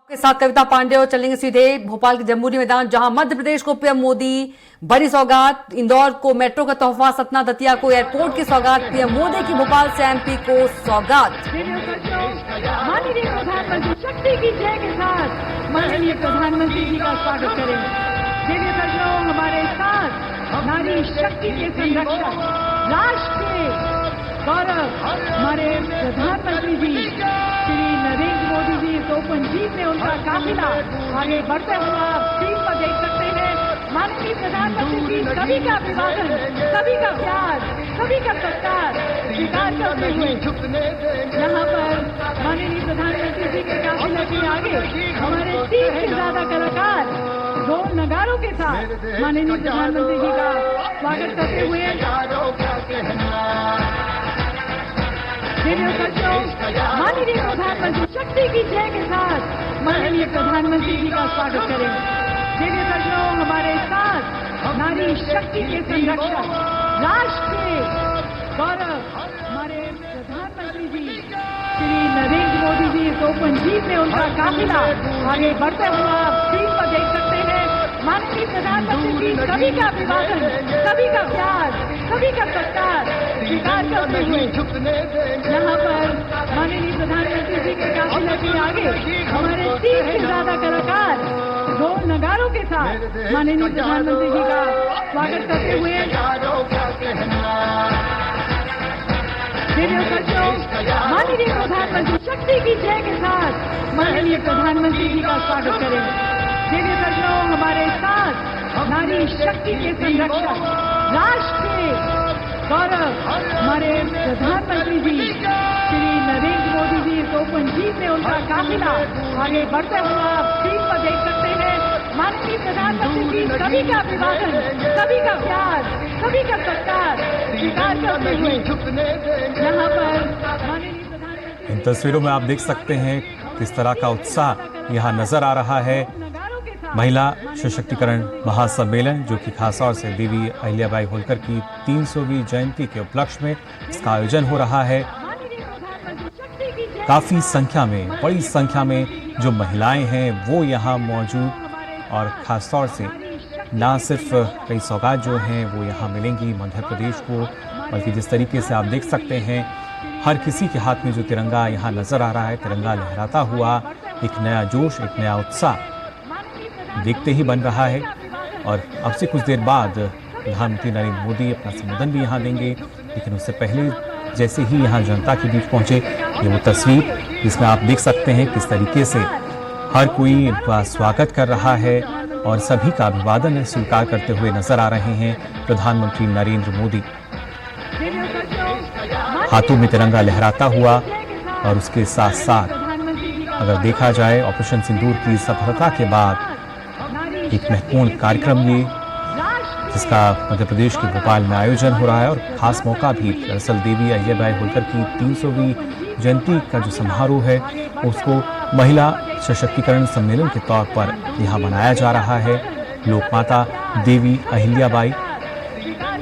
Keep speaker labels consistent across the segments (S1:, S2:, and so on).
S1: के साथ कविता पांडे और चलेंगे सीधे भोपाल के जम्बूरी मैदान, जहां मध्य प्रदेश को पीएम मोदी बड़ी सौगात, इंदौर को मेट्रो का तोहफा, सतना दतिया को एयरपोर्ट की सौगात, पीएम मोदी की भोपाल से एमपी को सौगात।
S2: माननीय प्रधानमंत्री शक्ति की जय के साथ माननीय प्रधानमंत्री जी का स्वागत करें। देखिए दर्शकों, हमारे साथ नारी शक्ति के संरक्षक, राष्ट्र के गौरव हमारे प्रधानमंत्री जी श्री नरेंद्र मोदी जी इस ओपन जीप में उनका काफिला आगे बढ़ते हुए आप स्क्रीन पर देख सकते हैं। माननीय प्रधानमंत्री जी सभी का अभिवादन, सभी का प्यार, सभी का सत्कार स्वीकार करते हुए यहाँ पर माननीय प्रधानमंत्री जी के काफिले के आगे हमारे 30 से ज्यादा कलाकार ढोल नगारों के साथ माननीय प्रधानमंत्री जी का स्वागत करते हुए माननीय प्रधानमंत्री शक्ति की जय के साथ माननीय प्रधानमंत्री जी का स्वागत करें। देखिए दर्शकों, हमारे साथ नारी शक्ति के संरक्षक, राष्ट्र के गौरव हमारे प्रधानमंत्री जी श्री नरेंद्र मोदी जी इस ओपन जीप में उनका काफिला आगे बढ़ते हुए आप स्क्रीन पर देख सकते हैं। माननीय प्रधानमंत्री जी सभी का अभिवादन, सभी का प्यार, सभी का सत्कार स्वीकार करते हुए यहाँ पर माननीय प्रधानमंत्री जी के काफिले के आगे हमारे 30 से ज्यादा कलाकार ढोल नगारों के साथ माननीय प्रधानमंत्री जी का स्वागत करते हुए माननीय प्रधानमंत्री शक्ति की जय के साथ माननीय प्रधानमंत्री जी का स्वागत करें। देखिए दर्शकों, हमारे साथ नारी शक्ति के संरक्षक, राष्ट्र के गौरव हमारे प्रधानमंत्री जी श्री नरेंद्र मोदी जी इस ओपन जीप में उनका काफिला आगे बढ़ते हुए आप स्क्रीन पर देख सकते हैं। माननीय प्रधानमंत्री जी सभी का अभिवादन, सभी का प्यार, सभी का सत्कार स्वीकार करते हुए यहाँ पर माननीय प्रधानमंत्री।
S3: इन तस्वीरों में आप देख सकते हैं किस तरह का उत्साह यहाँ नजर आ रहा है। महिला सशक्तिकरण महासम्मेलन, जो कि खासतौर से देवी अहिल्याबाई होलकर की 300वीं जयंती के उपलक्ष्य में इसका आयोजन हो रहा है। काफी संख्या में, बड़ी संख्या में जो महिलाएं हैं वो यहाँ मौजूद, और खासतौर से ना सिर्फ कई सौगात जो हैं वो यहाँ मिलेंगी मध्य प्रदेश को, बल्कि जिस तरीके से आप देख सकते हैं हर किसी के हाथ में जो तिरंगा यहाँ नजर आ रहा है, तिरंगा लहराता हुआ, एक नया जोश, एक नया उत्साह देखते ही बन रहा है। और अब से कुछ देर बाद प्रधानमंत्री नरेंद्र मोदी अपना संबोधन भी यहाँ देंगे, लेकिन उससे पहले जैसे ही यहाँ जनता के बीच पहुंचे, ये वो तस्वीर जिसमें आप देख सकते हैं किस तरीके से हर कोई इनका स्वागत कर रहा है और सभी का अभिवादन स्वीकार करते हुए नजर आ रहे हैं प्रधानमंत्री नरेंद्र मोदी, हाथों में तिरंगा लहराता हुआ। और उसके साथ साथ अगर देखा जाए ऑपरेशन सिंदूर की सफलता के बाद एक महत्वपूर्ण कार्यक्रम ये, जिसका मध्य प्रदेश के भोपाल में आयोजन हो रहा है, और खास मौका भी दरअसल देवी अहिल्याबाई होलकर की 300वीं जयंती का जो समारोह है उसको महिला सशक्तिकरण सम्मेलन के तौर पर यहाँ मनाया जा रहा है, लोकमाता देवी अहिल्याबाई।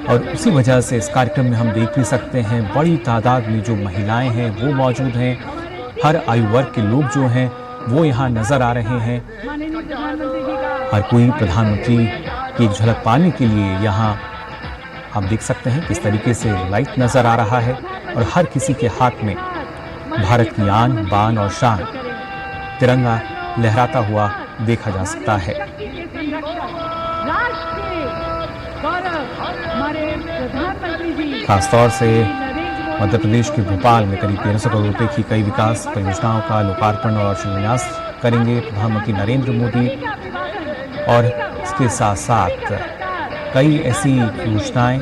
S3: और उसी वजह से इस कार्यक्रम में हम देख भी सकते हैं बड़ी तादाद में जो महिलाएं हैं वो मौजूद हैं, हर आयु वर्ग के लोग जो हैं वो यहाँ नजर आ रहे हैं। हर कोई प्रधानमंत्री की एक झलक पाने के लिए यहाँ आप देख सकते हैं किस तरीके से लाइट नजर आ रहा है, और हर किसी के हाथ में भारत की आन बान और शान तिरंगा लहराता हुआ देखा जा सकता है। खासतौर से मध्य प्रदेश के भोपाल में करीब 1300 करोड़ रुपए की कई विकास परियोजनाओं का लोकार्पण और शिलान्यास करेंगे प्रधानमंत्री नरेंद्र मोदी, और इसके साथ साथ कई ऐसी योजनाएं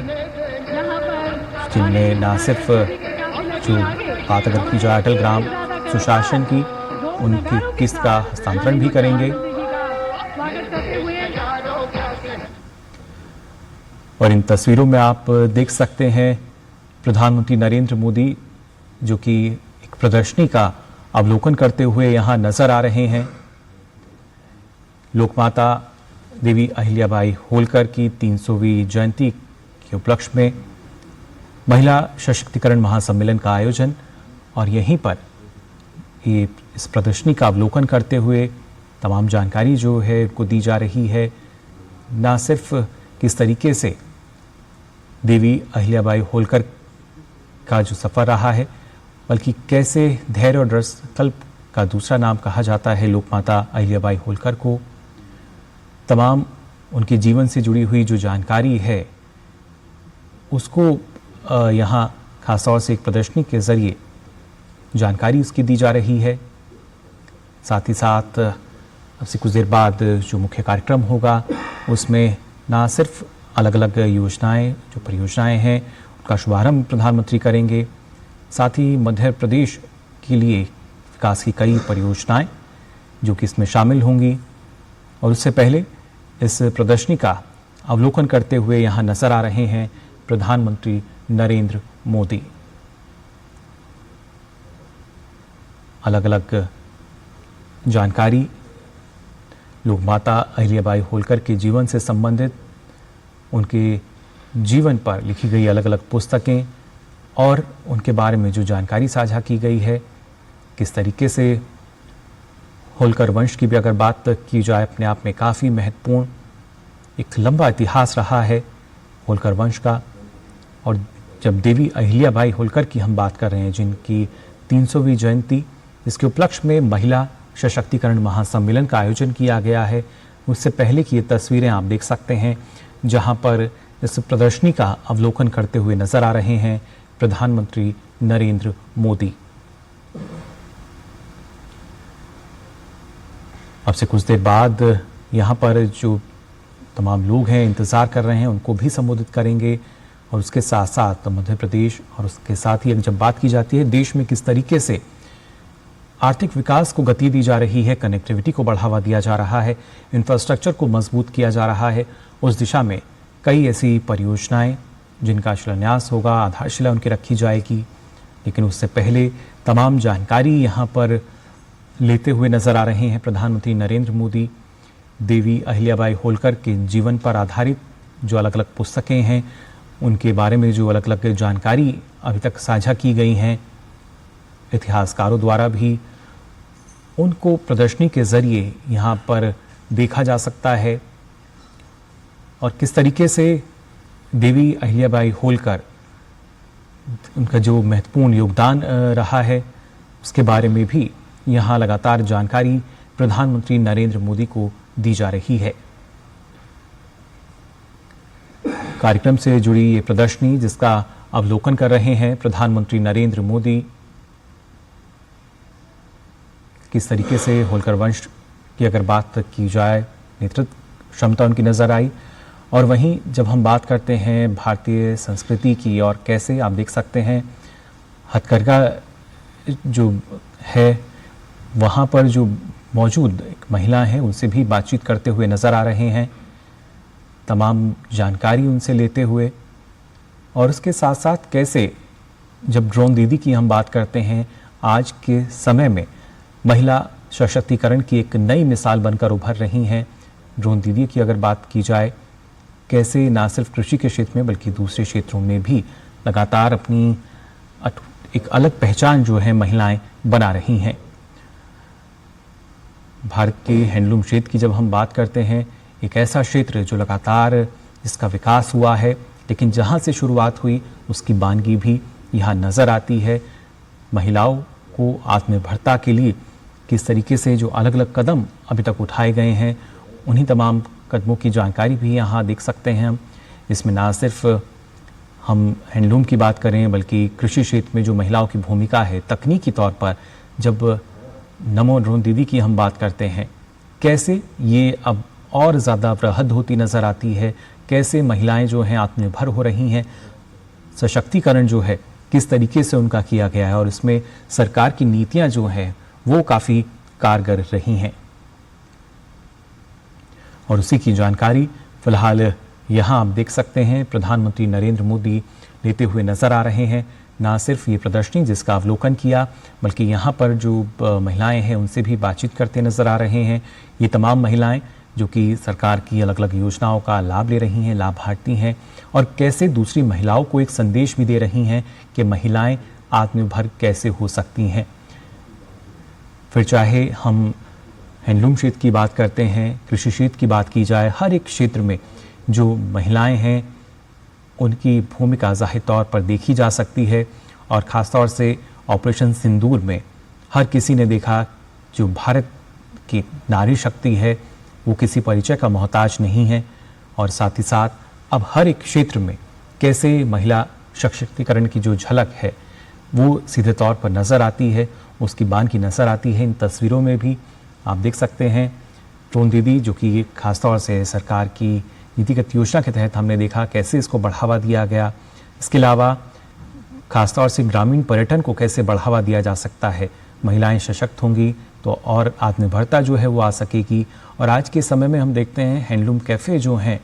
S3: जिनमें न सिर्फ जो बात अगर की जाए अटल ग्राम सुशासन की, उनकी किस्त का हस्तांतरण भी करेंगे। और इन तस्वीरों में आप देख सकते हैं प्रधानमंत्री नरेंद्र मोदी जो कि एक प्रदर्शनी का अवलोकन करते हुए यहाँ नजर आ रहे हैं। लोकमाता देवी अहिल्याबाई होलकर की 300वीं जयंती के उपलक्ष्य में महिला सशक्तिकरण महासम्मेलन का आयोजन, और यहीं पर ये इस प्रदर्शनी का अवलोकन करते हुए तमाम जानकारी जो है उनको दी जा रही है। ना सिर्फ किस तरीके से देवी अहिल्याबाई होलकर का जो सफ़र रहा है, बल्कि कैसे धैर्य और दृढ़ संकल्प का दूसरा नाम कहा जाता है लोकमाता अहिल्याबाई होलकर को। तमाम उनके जीवन से जुड़ी हुई जो जानकारी है उसको यहाँ खासतौर से एक प्रदर्शनी के ज़रिए जानकारी उसकी दी जा रही है। साथ ही साथ अब से कुछ देर बाद जो मुख्य कार्यक्रम होगा उसमें ना सिर्फ अलग अलग योजनाएं, जो परियोजनाएं हैं उनका शुभारंभ प्रधानमंत्री करेंगे, साथ ही मध्य प्रदेश के लिए विकास की कई परियोजनाएं जो कि इसमें शामिल होंगी। और उससे पहले इस प्रदर्शनी का अवलोकन करते हुए यहाँ नजर आ रहे हैं प्रधानमंत्री नरेंद्र मोदी। अलग अलग जानकारी लोकमाता अहिल्याबाई होलकर के जीवन से संबंधित, उनके जीवन पर लिखी गई अलग अलग पुस्तकें और उनके बारे में जो जानकारी साझा की गई है, किस तरीके से होलकर वंश की भी अगर बात की जाए अपने आप में काफ़ी महत्वपूर्ण एक लंबा इतिहास रहा है होलकर वंश का। और जब देवी अहिल्याबाई होलकर की हम बात कर रहे हैं, जिनकी 300वीं जयंती, इसके उपलक्ष्य में महिला सशक्तिकरण महासम्मेलन का आयोजन किया गया है, उससे पहले की ये तस्वीरें आप देख सकते हैं जहां पर इस प्रदर्शनी का अवलोकन करते हुए नजर आ रहे हैं प्रधानमंत्री नरेंद्र मोदी। अब से कुछ देर बाद यहाँ पर जो तमाम लोग हैं इंतज़ार कर रहे हैं उनको भी संबोधित करेंगे। और उसके साथ साथ मध्य प्रदेश और उसके साथ ही जब बात की जाती है देश में किस तरीके से आर्थिक विकास को गति दी जा रही है, कनेक्टिविटी को बढ़ावा दिया जा रहा है, इंफ्रास्ट्रक्चर को मजबूत किया जा रहा है, उस दिशा में कई ऐसी परियोजनाएं जिनका शिलान्यास होगा, आधारशिला उनकी रखी जाएगी। लेकिन उससे पहले तमाम जानकारी यहाँ पर लेते हुए नजर आ रहे हैं प्रधानमंत्री नरेंद्र मोदी। देवी अहिल्याबाई होलकर के जीवन पर आधारित जो अलग अलग पुस्तकें हैं उनके बारे में जो अलग अलग जानकारी अभी तक साझा की गई हैं इतिहासकारों द्वारा भी, उनको प्रदर्शनी के ज़रिए यहाँ पर देखा जा सकता है। और किस तरीके से देवी अहिल्याबाई होलकर, उनका जो महत्वपूर्ण योगदान रहा है उसके बारे में भी यहाँ लगातार जानकारी प्रधानमंत्री नरेंद्र मोदी को दी जा रही है। कार्यक्रम से जुड़ी ये प्रदर्शनी जिसका अवलोकन कर रहे हैं प्रधानमंत्री नरेंद्र मोदी, किस तरीके से होलकर वंश की अगर बात की जाए नेतृत्व क्षमता उनकी नज़र आई। और वहीं जब हम बात करते हैं भारतीय संस्कृति की, और कैसे आप देख सकते हैं हथकरघा जो है वहाँ पर जो मौजूद एक महिला हैं उनसे भी बातचीत करते हुए नज़र आ रहे हैं, तमाम जानकारी उनसे लेते हुए। और उसके साथ साथ कैसे जब ड्रोन दीदी की हम बात करते हैं, आज के समय में महिला सशक्तिकरण की एक नई मिसाल बनकर उभर रही हैं। ड्रोन दीदी की अगर बात की जाए, कैसे ना सिर्फ कृषि के क्षेत्र में बल्कि दूसरे क्षेत्रों में भी लगातार अपनी एक अलग पहचान जो है महिलाएं बना रही हैं। भारत के हैंडलूम क्षेत्र की जब हम बात करते हैं, एक ऐसा क्षेत्र जो लगातार इसका विकास हुआ है, लेकिन जहां से शुरुआत हुई उसकी बानगी भी यहाँ नज़र आती है। महिलाओं को आत्मनिर्भरता के लिए किस तरीके से जो अलग अलग कदम अभी तक उठाए गए हैं, उन्हीं तमाम कदमों की जानकारी भी यहाँ देख सकते हैं हम। इसमें ना सिर्फ हम हैंडलूम की बात करें बल्कि कृषि क्षेत्र में जो महिलाओं की भूमिका है तकनीकी तौर पर, जब नमो ड्रोन दीदी की हम बात करते हैं, कैसे ये अब और ज़्यादा वृहद होती नज़र आती है, कैसे महिलाएं जो हैं आत्मनिर्भर हो रही हैं, सशक्तिकरण जो है किस तरीके से उनका किया गया है और इसमें सरकार की नीतियां जो हैं वो काफ़ी कारगर रही हैं। और उसी की जानकारी फिलहाल यहाँ आप देख सकते हैं प्रधानमंत्री नरेंद्र मोदी लेते हुए नज़र आ रहे हैं। ना सिर्फ ये प्रदर्शनी जिसका अवलोकन किया, बल्कि यहाँ पर जो महिलाएं हैं उनसे भी बातचीत करते नज़र आ रहे हैं। ये तमाम महिलाएं जो कि सरकार की अलग अलग योजनाओं का लाभ ले रही हैं, लाभार्थी हैं, और कैसे दूसरी महिलाओं को एक संदेश भी दे रही हैं कि महिलाएं आत्मनिर्भर कैसे हो सकती हैं। फिर चाहे हम हैंडलूम क्षेत्र की बात करते हैं, कृषि क्षेत्र की बात की जाए, हर एक क्षेत्र में जो महिलाएं हैं उनकी भूमिका जाहिर तौर पर देखी जा सकती है। और ख़ासतौर से ऑपरेशन सिंदूर में हर किसी ने देखा जो भारत की नारी शक्ति है वो किसी परिचय का मोहताज नहीं है। और साथ ही साथ अब हर एक क्षेत्र में कैसे महिला सशक्तिकरण की जो झलक है वो सीधे तौर पर नज़र आती है, उसकी बानगी नज़र आती है। इन तस्वीरों में भी आप देख सकते हैं ड्रोन दीदी, जो कि खासतौर से सरकार की नीतिगत योजना के तहत हमने देखा कैसे इसको बढ़ावा दिया गया। इसके अलावा खासतौर से ग्रामीण पर्यटन को कैसे बढ़ावा दिया जा सकता है। महिलाएं सशक्त होंगी तो और आत्मनिर्भरता जो है वो आ सकेगी। और आज के समय में हम देखते हैं हैंडलूम कैफ़े जो हैं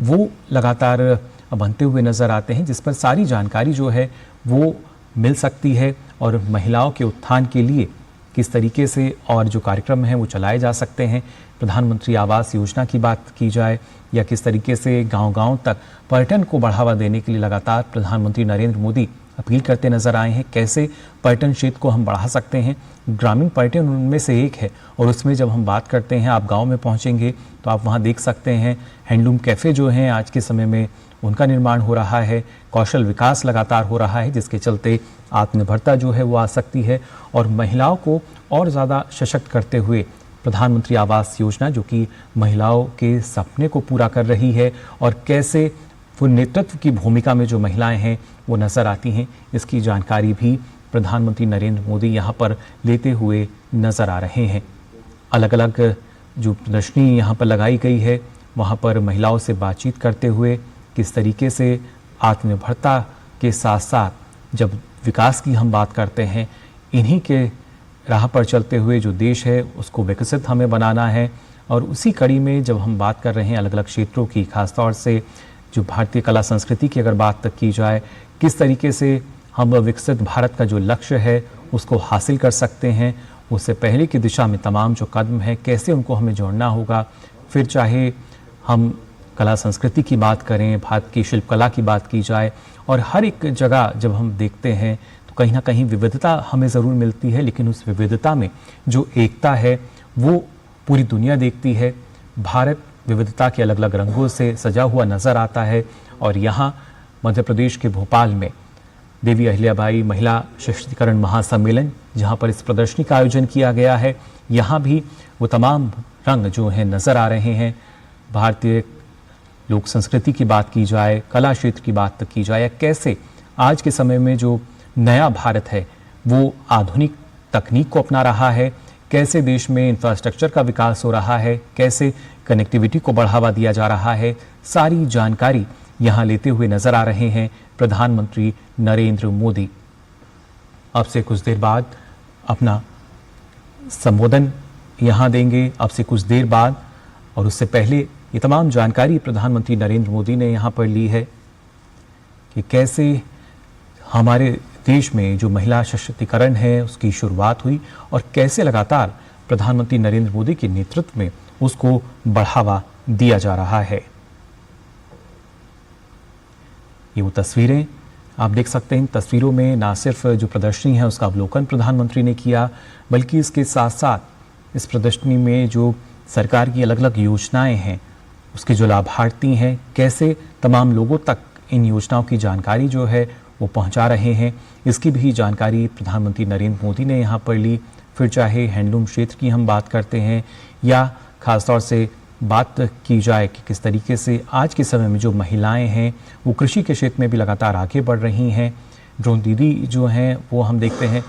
S3: वो लगातार बनते हुए नज़र आते हैं, जिस पर सारी जानकारी जो है वो मिल सकती है। और महिलाओं के उत्थान के लिए किस तरीके से और जो कार्यक्रम हैं वो चलाए जा सकते हैं। प्रधानमंत्री आवास योजना की बात की जाए या किस तरीके से गांव-गांव तक पर्यटन को बढ़ावा देने के लिए लगातार प्रधानमंत्री नरेंद्र मोदी अपील करते नजर आए हैं, कैसे पर्यटन क्षेत्र को हम बढ़ा सकते हैं। ग्रामीण पर्यटन उनमें से एक है और उसमें जब हम बात करते हैं, आप गांव में पहुंचेंगे तो आप वहां देख सकते हैं हैंडलूम कैफ़े जो हैं आज के समय में उनका निर्माण हो रहा है, कौशल विकास लगातार हो रहा है, जिसके चलते आत्मनिर्भरता जो है वो आ सकती है। और महिलाओं को और ज़्यादा सशक्त करते हुए प्रधानमंत्री आवास योजना जो कि महिलाओं के सपने को पूरा कर रही है और कैसे वो नेतृत्व की भूमिका में जो महिलाएं हैं वो नज़र आती हैं, इसकी जानकारी भी प्रधानमंत्री नरेंद्र मोदी यहाँ पर लेते हुए नज़र आ रहे हैं। अलग अलग जो प्रदर्शनी यहाँ पर लगाई गई है वहाँ पर महिलाओं से बातचीत करते हुए किस तरीके से आत्मनिर्भरता के साथ साथ जब विकास की हम बात करते हैं, इन्हीं के राह पर चलते हुए जो देश है उसको विकसित हमें बनाना है। और उसी कड़ी में जब हम बात कर रहे हैं अलग अलग क्षेत्रों की, खासतौर से जो भारतीय कला संस्कृति की अगर बात की जाए, किस तरीके से हम विकसित भारत का जो लक्ष्य है उसको हासिल कर सकते हैं, उससे पहले की दिशा में तमाम जो कदम है कैसे उनको हमें जोड़ना होगा। फिर चाहे हम कला संस्कृति की बात करें, भारत की शिल्पकला की बात की जाए, और हर एक जगह जब हम देखते हैं तो कहीं ना कहीं विविधता हमें ज़रूर मिलती है, लेकिन उस विविधता में जो एकता है वो पूरी दुनिया देखती है। भारत विविधता के अलग अलग रंगों से सजा हुआ नज़र आता है। और यहाँ मध्य प्रदेश के भोपाल में देवी अहिल्याबाई महिला सशक्तिकरण महासम्मेलन, जहाँ पर इस प्रदर्शनी का आयोजन किया गया है, यहाँ भी वो तमाम रंग जो हैं नज़र आ रहे हैं। भारतीय लोक संस्कृति की बात की जाए, कला क्षेत्र की बात की जाए, कैसे आज के समय में जो नया भारत है वो आधुनिक तकनीक को अपना रहा है, कैसे देश में इंफ्रास्ट्रक्चर का विकास हो रहा है, कैसे कनेक्टिविटी को बढ़ावा दिया जा रहा है, सारी जानकारी यहाँ लेते हुए नजर आ रहे हैं प्रधानमंत्री नरेंद्र मोदी। अब से कुछ देर बाद अपना संबोधन यहाँ देंगे, अब से कुछ देर बाद। और उससे पहले ये तमाम जानकारी प्रधानमंत्री नरेंद्र मोदी ने यहाँ पर ली है कि कैसे हमारे देश में जो महिला सशक्तिकरण है उसकी शुरुआत हुई और कैसे लगातार प्रधानमंत्री नरेंद्र मोदी के नेतृत्व में उसको बढ़ावा दिया जा रहा है। ये वो तस्वीरें आप देख सकते हैं। इन तस्वीरों में ना सिर्फ जो प्रदर्शनी है उसका अवलोकन प्रधानमंत्री ने किया, बल्कि इसके साथ साथ इस प्रदर्शनी में जो सरकार की अलग अलग योजनाएं हैं उसके जो लाभार्थी हैं, कैसे तमाम लोगों तक इन योजनाओं की जानकारी जो है वो पहुंचा रहे हैं, इसकी भी जानकारी प्रधानमंत्री नरेंद्र मोदी ने यहाँ पर ली। फिर चाहे हैंडलूम क्षेत्र की हम बात करते हैं या ख़ासतौर से बात की जाए कि किस तरीके से आज के समय में जो महिलाएं हैं वो कृषि के क्षेत्र में भी लगातार आगे बढ़ रही हैं। ड्रोन दीदी जो हैं वो हम देखते हैं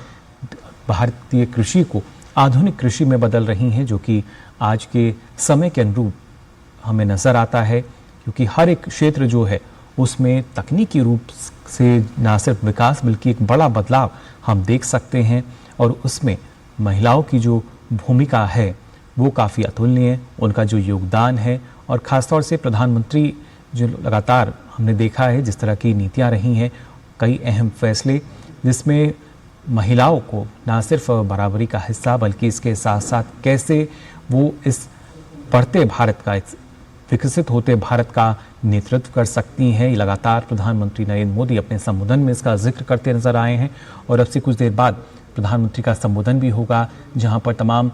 S3: भारतीय कृषि को आधुनिक कृषि में बदल रही हैं, जो कि आज के समय के अनुरूप हमें नज़र आता है, क्योंकि हर एक क्षेत्र जो है उसमें तकनीकी रूप से ना सिर्फ विकास बल्कि एक बड़ा बदलाव हम देख सकते हैं। और उसमें महिलाओं की जो भूमिका है वो काफ़ी अतुलनीय है, उनका जो योगदान है। और ख़ासतौर से प्रधानमंत्री जो लगातार हमने देखा है जिस तरह की नीतियाँ रही हैं, कई अहम फैसले जिसमें महिलाओं को ना सिर्फ बराबरी का हिस्सा बल्कि इसके साथ साथ कैसे वो इस बढ़ते भारत का, विकसित होते भारत का नेतृत्व कर सकती हैं, लगातार प्रधानमंत्री नरेंद्र मोदी अपने संबोधन में इसका जिक्र करते नजर आए हैं। और अब से कुछ देर बाद प्रधानमंत्री का संबोधन भी होगा, जहां पर तमाम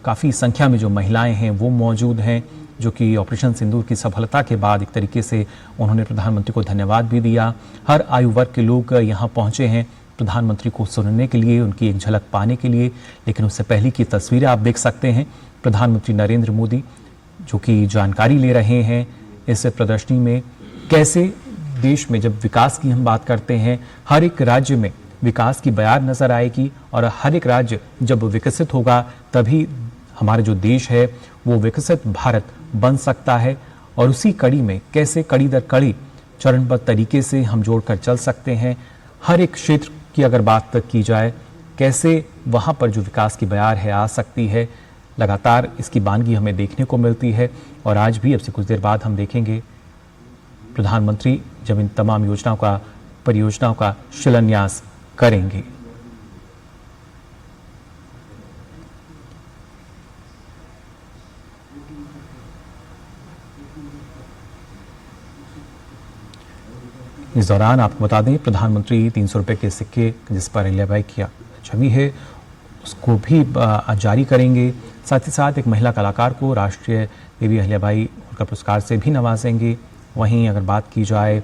S3: काफ़ी संख्या में जो महिलाएं हैं वो मौजूद हैं, जो कि ऑपरेशन सिंदूर की सफलता के बाद एक तरीके से उन्होंने प्रधानमंत्री को धन्यवाद भी दिया। हर आयु वर्ग के लोग यहाँ पहुँचे हैं प्रधानमंत्री को सुनने के लिए, उनकी एक झलक पाने के लिए। लेकिन उससे पहले की तस्वीरें आप देख सकते हैं। प्रधानमंत्री नरेंद्र मोदी जो कि जानकारी ले रहे हैं इस प्रदर्शनी में, कैसे देश में जब विकास की हम बात करते हैं, हर एक राज्य में विकास की बयार नजर आएगी और हर एक राज्य जब विकसित होगा तभी हमारा जो देश है वो विकसित भारत बन सकता है। और उसी कड़ी में कैसे कड़ी दर कड़ी चरणबद्ध तरीके से हम जोड़कर चल सकते हैं। हर एक क्षेत्र की अगर बात की जाए, कैसे वहाँ पर जो विकास की बयार है आ सकती है, लगातार इसकी बानगी हमें देखने को मिलती है। और आज भी अब से कुछ देर बाद हम देखेंगे प्रधानमंत्री जब इन तमाम परियोजनाओं का शिलान्यास करेंगे। इस दौरान आपको बता दें प्रधानमंत्री 300 रुपये के सिक्के जिस पर अहिल्याबाई की छवि है उसको भी जारी करेंगे। साथ ही साथ एक महिला कलाकार को राष्ट्रीय देवी अहिल्याबाई होलकर पुरस्कार से भी नवाजेंगे। वहीं अगर बात की जाए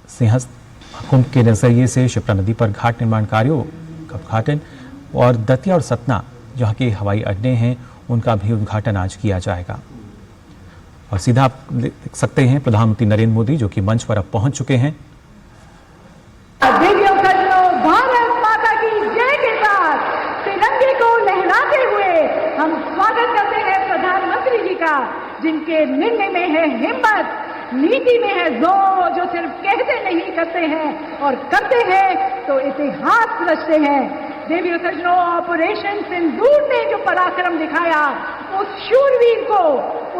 S3: सिंहस्थ कुंभ के नजरिए से शिप्रा नदी पर घाट निर्माण कार्यों का उद्घाटन और दतिया और सतना जहाँ के हवाई अड्डे हैं उनका भी उद्घाटन आज किया जाएगा। और सीधा आप देख सकते हैं प्रधानमंत्री नरेंद्र मोदी जो कि मंच पर अब पहुंच चुके हैं।
S2: देवियों सज्जनों, भारत माता की जय के साथ तिरंगे को लहराते हुए हम स्वागत करते हैं प्रधानमंत्री जी का, जिनके निर्णय में है हिम्मत, नीति में है जोर, जो सिर्फ कहते नहीं करते हैं और करते हैं तो इतिहास रचते हैं। देवियों सज्जनों, ऑपरेशन सिंदूर ने जो पराक्रम दिखाया, उस शूरवीर को,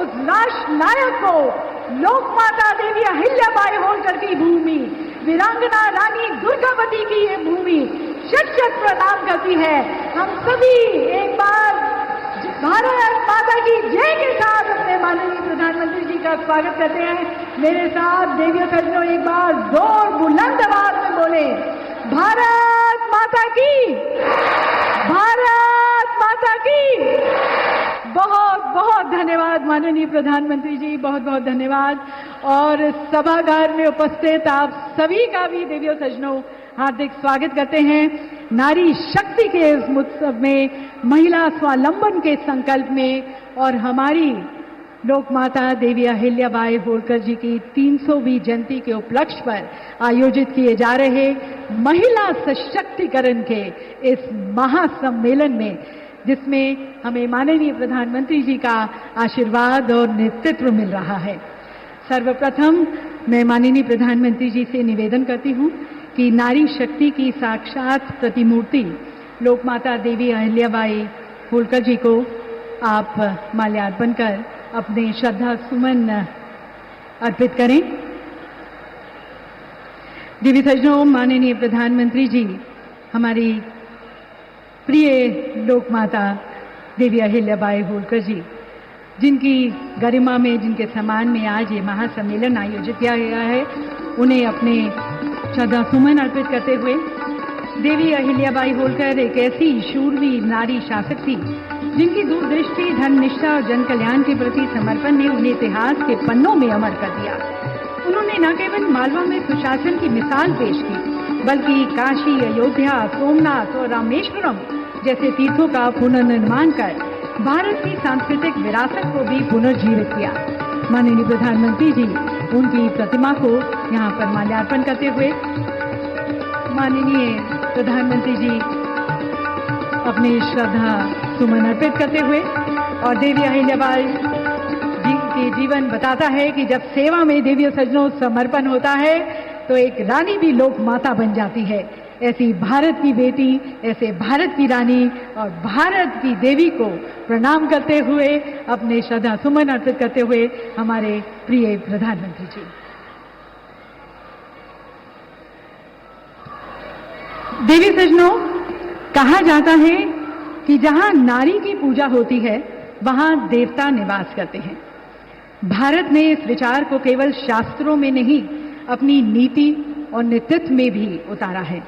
S2: उस राष्ट्र नायक को लोक माता देवी अहिल्याबाई होलकर की भूमि, वीरांगना रानी दुर्गावती की ये भूमि शत शत प्रणाम करती है। हम सभी एक बार भारत माता की जय के साथ अपने माननीय प्रधानमंत्री जी का स्वागत करते हैं। मेरे साथ देवियों सज्जनों एक बार जोर बुलंद आवाज में बोले, भारत माता की, भारत माता की। बहुत बहुत धन्यवाद माननीय प्रधानमंत्री जी, बहुत बहुत धन्यवाद। और सभागार में उपस्थित आप सभी का भी देवियों सज्जनों हार्दिक स्वागत करते हैं। नारी शक्ति के इस उत्सव में, महिला स्वावलंबन के संकल्प में और हमारी लोक माता देवी अहिल्याबाई होलकर जी की 300वीं जयंती के उपलक्ष्य पर आयोजित किए जा रहे महिला सशक्तिकरण के इस महासम्मेलन में, जिसमें हमें माननीय प्रधानमंत्री जी का आशीर्वाद और नेतृत्व मिल रहा है। सर्वप्रथम मैं माननीय प्रधानमंत्री जी से निवेदन करती हूं कि नारी शक्ति की साक्षात प्रतिमूर्ति लोक माता देवी अहिल्याबाई होलकर जी को आप माल्यार्पण कर अपने श्रद्धा सुमन अर्पित करें। देवी सज्जनों, माननीय प्रधानमंत्री जी हमारी प्रिय लोक माता देवी अहिल्याबाई होलकर जी, जिनकी गरिमा में, जिनके सम्मान में आज ये महासम्मेलन आयोजित किया गया है, उन्हें अपने श्रद्धा सुमन अर्पित करते हुए, देवी अहिल्याबाई होलकर एक ऐसी शूरवीर नारी शासक थी जिनकी दूरदृष्टि, धर्मनिष्ठा और जन कल्याण के प्रति समर्पण ने उन्हें इतिहास के पन्नों में अमर कर दिया। उन्होंने न केवल मालवा में सुशासन की मिसाल पेश की, बल्कि काशी, अयोध्या, सोमनाथ और रामेश्वरम जैसे तीर्थों का पुनर्निर्माण कर भारत की सांस्कृतिक विरासत को भी पुनर्जीवित किया। माननीय प्रधानमंत्री जी उनकी प्रतिमा को यहाँ पर माल्यार्पण करते हुए, माननीय प्रधानमंत्री जी अपनी श्रद्धा सुमन अर्पित करते हुए, और देवी अहिल्याबाई जी के जीवन बताता है कि जब सेवा में देवी सज्जनों समर्पण होता है तो एक रानी भी लोक माता बन जाती है। ऐसी भारत की बेटी, ऐसे भारत की रानी और भारत की देवी को प्रणाम करते हुए, अपने श्रद्धा सुमन अर्पित करते हुए हमारे प्रिय प्रधानमंत्री जी। देवी सज्जनों, कहा जाता है कि जहां नारी की पूजा होती है वहां देवता निवास करते हैं। भारत ने इस विचार को केवल शास्त्रों में नहीं, अपनी नीति और नेतृत्व में भी उतारा है।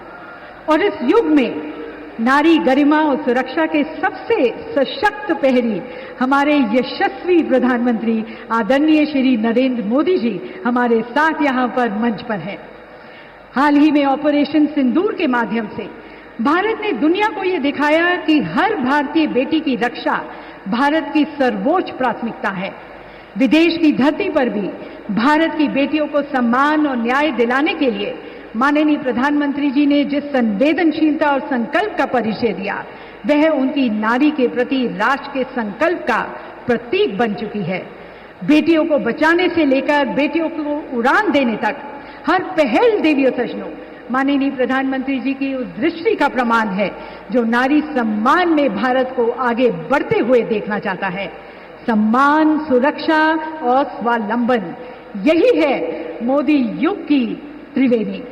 S2: और इस युग में नारी गरिमा और सुरक्षा के सबसे सशक्त प्रहरी हमारे यशस्वी प्रधानमंत्री आदरणीय श्री नरेंद्र मोदी जी हमारे साथ यहाँ पर मंच पर हैं। हाल ही में ऑपरेशन सिंदूर के माध्यम से भारत ने दुनिया को ये दिखाया कि हर भारतीय बेटी की रक्षा भारत की सर्वोच्च प्राथमिकता है। विदेश की धरती पर भी भारत की बेटियों को सम्मान और न्याय दिलाने के लिए माननीय प्रधानमंत्री जी ने जिस संवेदनशीलता और संकल्प का परिचय दिया, वह उनकी नारी के प्रति राष्ट्र के संकल्प का प्रतीक बन चुकी है। बेटियों को बचाने से लेकर बेटियों को उड़ान देने तक हर पहल देवियों सजनों माननीय प्रधानमंत्री जी की उस दृष्टि का प्रमाण है जो नारी सम्मान में भारत को आगे बढ़ते हुए देखना चाहता है। सम्मान, सुरक्षा और स्वावलंबन, यही है मोदी युग की त्रिवेणी।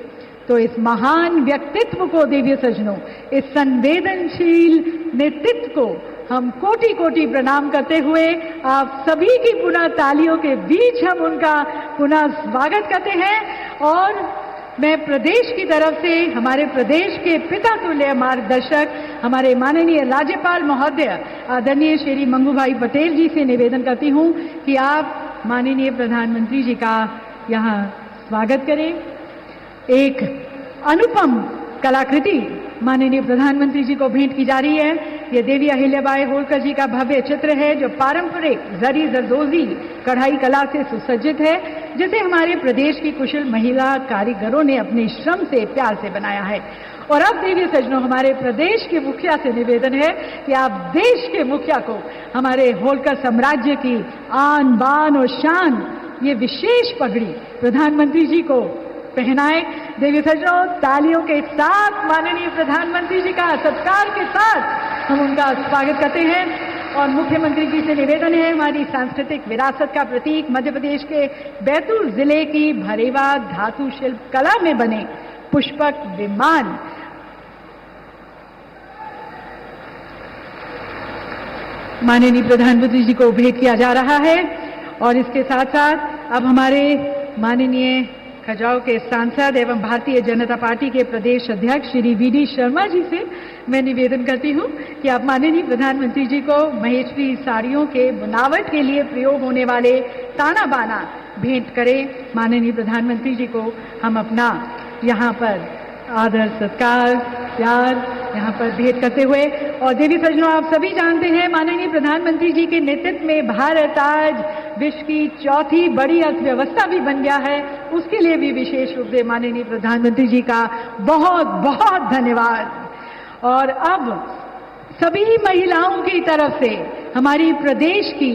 S2: तो इस महान व्यक्तित्व को देवियों सजनों, इस संवेदनशील नेतृत्व को हम कोटि कोटि प्रणाम करते हुए आप सभी की पुनः तालियों के बीच हम उनका पुनः स्वागत करते हैं। और मैं प्रदेश की तरफ से हमारे प्रदेश के पिता तुल्य मार्गदर्शक हमारे माननीय राज्यपाल महोदय आदरणीय श्री मंगू भाई पटेल जी से निवेदन करती हूं कि आप माननीय प्रधानमंत्री जी का यहाँ स्वागत करें। एक अनुपम कलाकृति माननीय प्रधानमंत्री जी को भेंट की जा रही है। ये देवी अहिल्याबाई होलकर जी का भव्य चित्र है जो पारंपरिक जरी जरदोजी कढ़ाई कला से सुसज्जित है, जिसे हमारे प्रदेश की कुशल महिला कारीगरों ने अपने श्रम से प्यार से बनाया है। और अब देवी सजनों, हमारे प्रदेश के मुखिया से निवेदन है कि आप देश के मुखिया को हमारे होलकर साम्राज्य की आन बान और शान ये विशेष पगड़ी प्रधानमंत्री जी को पहनाए। देवी सजनों, तालियों के साथ माननीय प्रधानमंत्री जी का सत्कार के साथ हम उनका स्वागत करते हैं। और मुख्यमंत्री जी से निवेदन है, हमारी सांस्कृतिक विरासत का प्रतीक मध्य प्रदेश के बैतूल जिले की भरेवा धातु शिल्प कला में बने पुष्पक विमान माननीय प्रधानमंत्री जी को भेंट किया जा रहा है। और इसके साथ साथ अब हमारे माननीय खजुराहो के सांसद एवं भारतीय जनता पार्टी के प्रदेश अध्यक्ष श्री वीडी शर्मा जी से मैं निवेदन करती हूं कि आप माननीय प्रधानमंत्री जी को महेश्वरी साड़ियों के बनावट के लिए प्रयोग होने वाले ताना बाना भेंट करें। माननीय प्रधानमंत्री जी को हम अपना यहाँ पर आदर सत्कार प्यार यहाँ पर भेंट करते हुए। और देवी सजनों, आप सभी जानते हैं माननीय प्रधानमंत्री जी के नेतृत्व में भारत आज विश्व की चौथी बड़ी अर्थव्यवस्था भी बन गया है। उसके लिए भी विशेष रूप से माननीय प्रधानमंत्री जी का बहुत बहुत धन्यवाद। और अब सभी महिलाओं की तरफ से हमारी प्रदेश की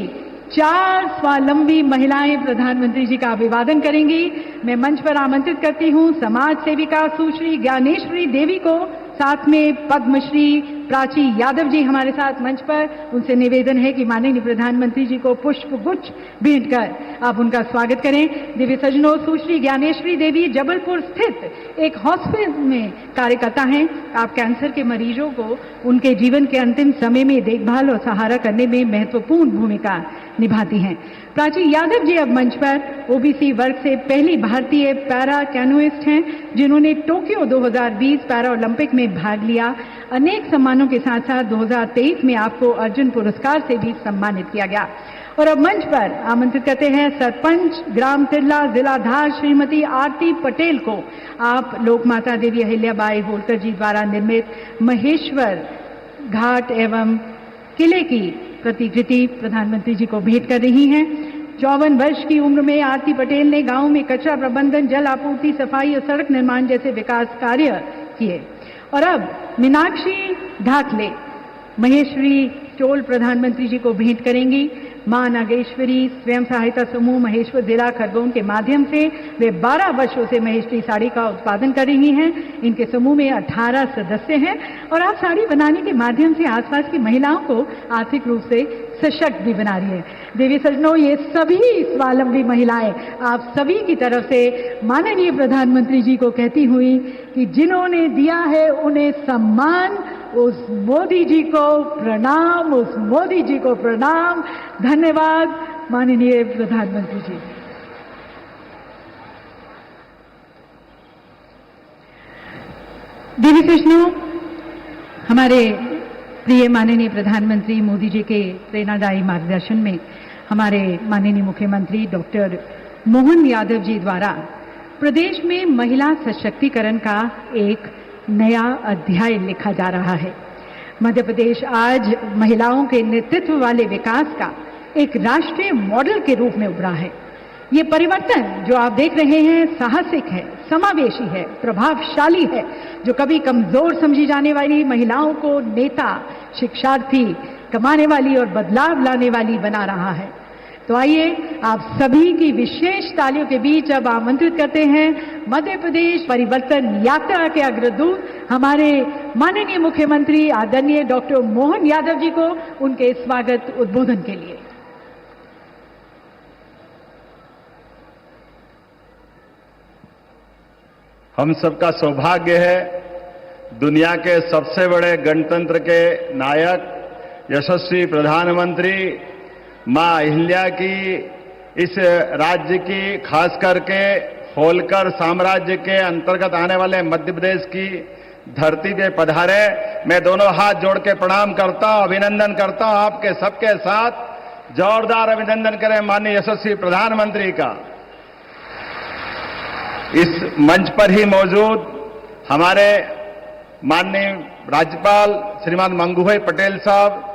S2: 4 स्वावलंबी महिलाएं प्रधानमंत्री जी का अभिवादन करेंगी। मैं मंच पर आमंत्रित करती हूं समाज सेविका सुश्री ज्ञानेश्वरी देवी को, साथ में पद्मश्री प्राची यादव जी हमारे साथ मंच पर। उनसे निवेदन है कि माननीय प्रधानमंत्री जी को पुष्प गुच्छ भेंट कर आप उनका स्वागत करें। दिव्य सजनों, सुश्री ज्ञानेश्वरी देवी जबलपुर स्थित एक हॉस्पिटल में कार्यकर्ता हैं। आप कैंसर के मरीजों को उनके जीवन के अंतिम समय में देखभाल और सहारा करने में महत्वपूर्ण भूमिका निभाती हैं। प्राची यादव जी अब मंच पर ओबीसी वर्ग से पहली भारतीय पैरा कैनोइस्ट हैं जिन्होंने टोक्यो 2020 पैरा ओलंपिक में भाग लिया। अनेक सम्मानों के साथ साथ 2023 में आपको अर्जुन पुरस्कार से भी सम्मानित किया गया। और अब मंच पर आमंत्रित करते हैं सरपंच ग्राम तिरला जिला धार श्रीमती आरती पटेल को। आप लोक माता देवी अहिल्याबाई होलकर जी द्वारा निर्मित महेश्वर घाट एवं किले की प्रतिकृति प्रधानमंत्री जी को भेंट कर रही हैं। 54 वर्ष की उम्र में आरती पटेल ने गांव में कचरा प्रबंधन, जल आपूर्ति, सफाई और सड़क निर्माण जैसे विकास कार्य किए। और अब मीनाक्षी ढाकले महेश्वरी टोल प्रधानमंत्री जी को भेंट करेंगी। मां नागेश्वरी स्वयं सहायता समूह महेश्वर जिला खरगोन के माध्यम से वे 12 वर्षों से महेश्वरी साड़ी का उत्पादन कर रही हैं। इनके समूह में 18 सदस्य हैं और आप साड़ी बनाने के माध्यम से आसपास की महिलाओं को आर्थिक रूप से सशक्त भी बना रही है। देवी सजनों, ये सभी स्वावलंबी महिलाएं आप सभी की तरफ से माननीय प्रधानमंत्री जी को कहती हुई कि जिन्होंने दिया है उन्हें सम्मान, उस मोदी जी को प्रणाम, उस मोदी जी को प्रणाम। धन्यवाद माननीय प्रधानमंत्री जी। देवी सजनों, हमारे प्रिय माननीय प्रधानमंत्री मोदी जी के प्रेरणादायी मार्गदर्शन में हमारे माननीय मुख्यमंत्री डॉक्टर मोहन यादव जी द्वारा प्रदेश में महिला सशक्तिकरण का एक नया अध्याय लिखा जा रहा है। मध्य प्रदेश आज महिलाओं के नेतृत्व वाले विकास का एक राष्ट्रीय मॉडल के रूप में उभरा है। ये परिवर्तन जो आप देख रहे हैं साहसिक है, समावेशी है, प्रभावशाली है, जो कभी कमजोर समझी जाने वाली महिलाओं को नेता, शिक्षार्थी, कमाने वाली और बदलाव लाने वाली बना रहा है। तो आइए आप सभी की विशेष तालियों के बीच अब आमंत्रित करते हैं मध्य प्रदेश परिवर्तन यात्रा के अग्रदूत हमारे माननीय मुख्यमंत्री आदरणीय डॉक्टर मोहन यादव जी को उनके स्वागत उद्बोधन के लिए।
S4: हम सबका सौभाग्य है दुनिया के सबसे बड़े गणतंत्र के नायक यशस्वी प्रधानमंत्री मां अहिल्या की इस राज्य की खास करके होलकर साम्राज्य के अंतर्गत आने वाले मध्य प्रदेश की धरती पे पधारे। मैं दोनों हाथ जोड़ के प्रणाम करता हूं, अभिनंदन करता हूं। आपके सबके साथ जोरदार अभिनंदन करें माननीय यशस्वी प्रधानमंत्री का। इस मंच पर ही मौजूद हमारे माननीय राज्यपाल श्रीमान मंगूभाई पटेल साहब,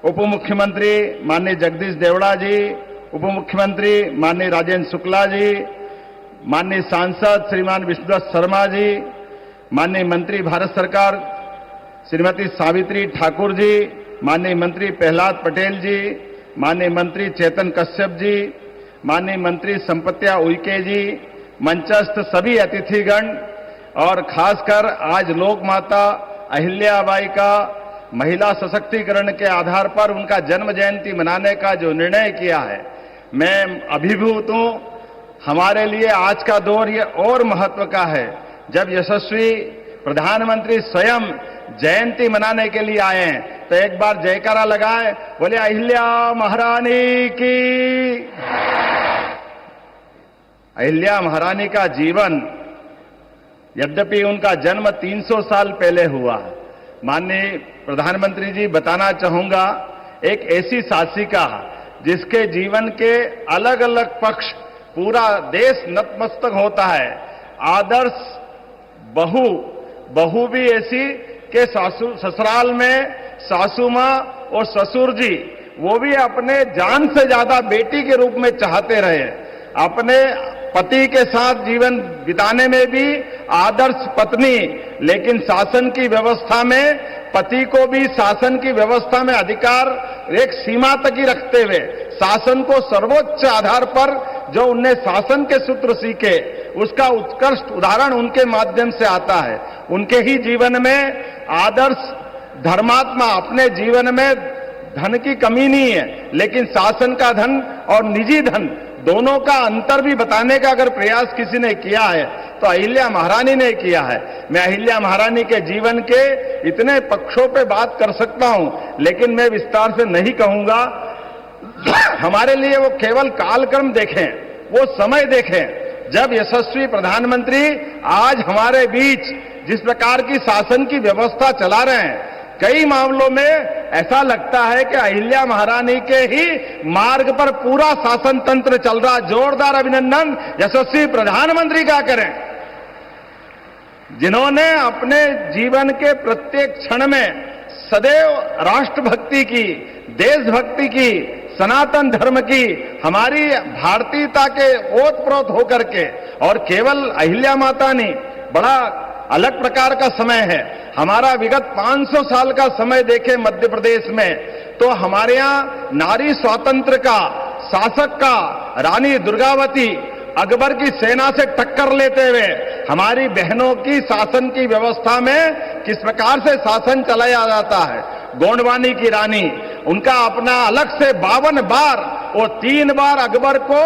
S4: उप मुख्यमंत्री माननीय जगदीश देवड़ा जी, उप मुख्यमंत्री माननीय राजेंद्र शुक्ला जी, माननीय सांसद श्रीमान विष्णुदत्त शर्मा जी, माननीय मंत्री भारत सरकार श्रीमती सावित्री ठाकुर जी, माननीय मंत्री प्रहलाद पटेल जी, माननीय मंत्री चेतन कश्यप जी, माननीय मंत्री संपत्या उइके जी, मंचस्थ सभी अतिथिगण और खासकर आज लोक माता अहिल्याबाई का महिला सशक्तिकरण के आधार पर उनका जन्म जयंती मनाने का जो निर्णय किया है, मैं अभिभूत हूं। हमारे लिए आज का दौर ये और महत्व का है जब यशस्वी प्रधानमंत्री स्वयं जयंती मनाने के लिए आए हैं। तो एक बार जयकारा लगाए, बोले अहिल्या महारानी की। अहिल्या महारानी का जीवन, यद्यपि उनका जन्म 300 साल पहले हुआ, माननीय प्रधानमंत्री जी बताना चाहूंगा, एक ऐसी शासिका जिसके जीवन के अलग अलग पक्ष पूरा देश नतमस्तक होता है। आदर्श बहू भी ऐसी कि ससुराल में सासू मां और ससुर जी वो भी अपने जान से ज्यादा बेटी के रूप में चाहते रहे। अपने पति के साथ जीवन बिताने में भी आदर्श पत्नी, लेकिन शासन की व्यवस्था में पति को भी शासन की व्यवस्था में अधिकार एक सीमा तक ही रखते हुए शासन को सर्वोच्च आधार पर जो उनने शासन के सूत्र सीखे उसका उत्कृष्ट उदाहरण उनके माध्यम से आता है। उनके ही जीवन में आदर्श धर्मात्मा, अपने जीवन में धन की कमी नहीं है, लेकिन शासन का धन और निजी धन दोनों का अंतर भी बताने का अगर प्रयास किसी ने किया है तो अहिल्या महारानी ने किया है। मैं अहिल्या महारानी के जीवन के इतने पक्षों पे बात कर सकता हूं, लेकिन मैं विस्तार से नहीं कहूंगा। हमारे लिए वो केवल कालक्रम देखें, वो समय देखें जब यशस्वी प्रधानमंत्री आज हमारे बीच जिस प्रकार की शासन की व्यवस्था चला रहे हैं, कई मामलों में ऐसा लगता है कि अहिल्या महारानी के ही मार्ग पर पूरा शासन तंत्र चल रहा। जोरदार अभिनंदन यशस्वी प्रधानमंत्री का करें, जिन्होंने अपने जीवन के प्रत्येक क्षण में सदैव राष्ट्रभक्ति की, देशभक्ति की, सनातन धर्म की, हमारी भारतीयता के ओतप्रोत होकर के, और केवल अहिल्या माता नहीं, बड़ा अलग प्रकार का समय है। हमारा विगत 500 साल का समय देखें मध्य प्रदेश में तो हमारे यहां नारी स्वातंत्र का, शासक का, रानी दुर्गावती अकबर की सेना से टक्कर लेते हुए हमारी बहनों की शासन की व्यवस्था में किस प्रकार से शासन चलाया जाता है। गोंडवानी की रानी, उनका अपना अलग से 52 बार और 3 बार अकबर को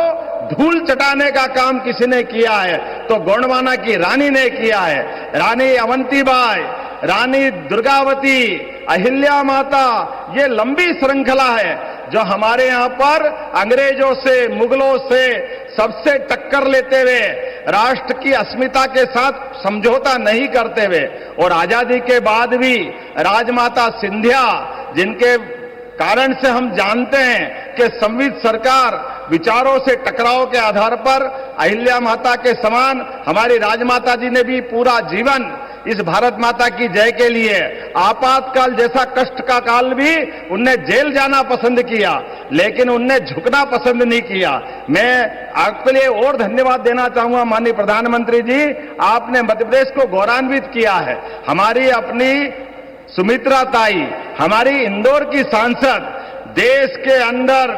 S4: धूल चटाने का काम किसी ने किया है तो गोंडवाना की रानी ने किया है। रानी अवंतीबाई, रानी दुर्गावती, अहिल्या माता, ये लंबी श्रृंखला है जो हमारे यहां पर अंग्रेजों से, मुगलों से सबसे टक्कर लेते हुए राष्ट्र की अस्मिता के साथ समझौता नहीं करते हुए और आजादी के बाद भी राजमाता सिंधिया, जिनके कारण से हम जानते हैं कि संवित सरकार विचारों से टकराव के आधार पर अहिल्या माता के समान हमारी राजमाता जी ने भी पूरा जीवन इस भारत माता की जय के लिए, आपातकाल जैसा कष्ट का काल भी उनने जेल जाना पसंद किया, लेकिन उनने झुकना पसंद नहीं किया। मैं आपके लिए और धन्यवाद देना चाहूंगा माननीय प्रधानमंत्री जी, आपने मध्य प्रदेश को गौरवान्वित किया है। हमारी अपनी सुमित्रा ताई, हमारी इंदौर की सांसद, देश के अंदर,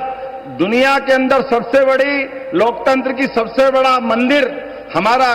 S4: दुनिया के अंदर सबसे बड़ी लोकतंत्र की सबसे बड़ा मंदिर हमारा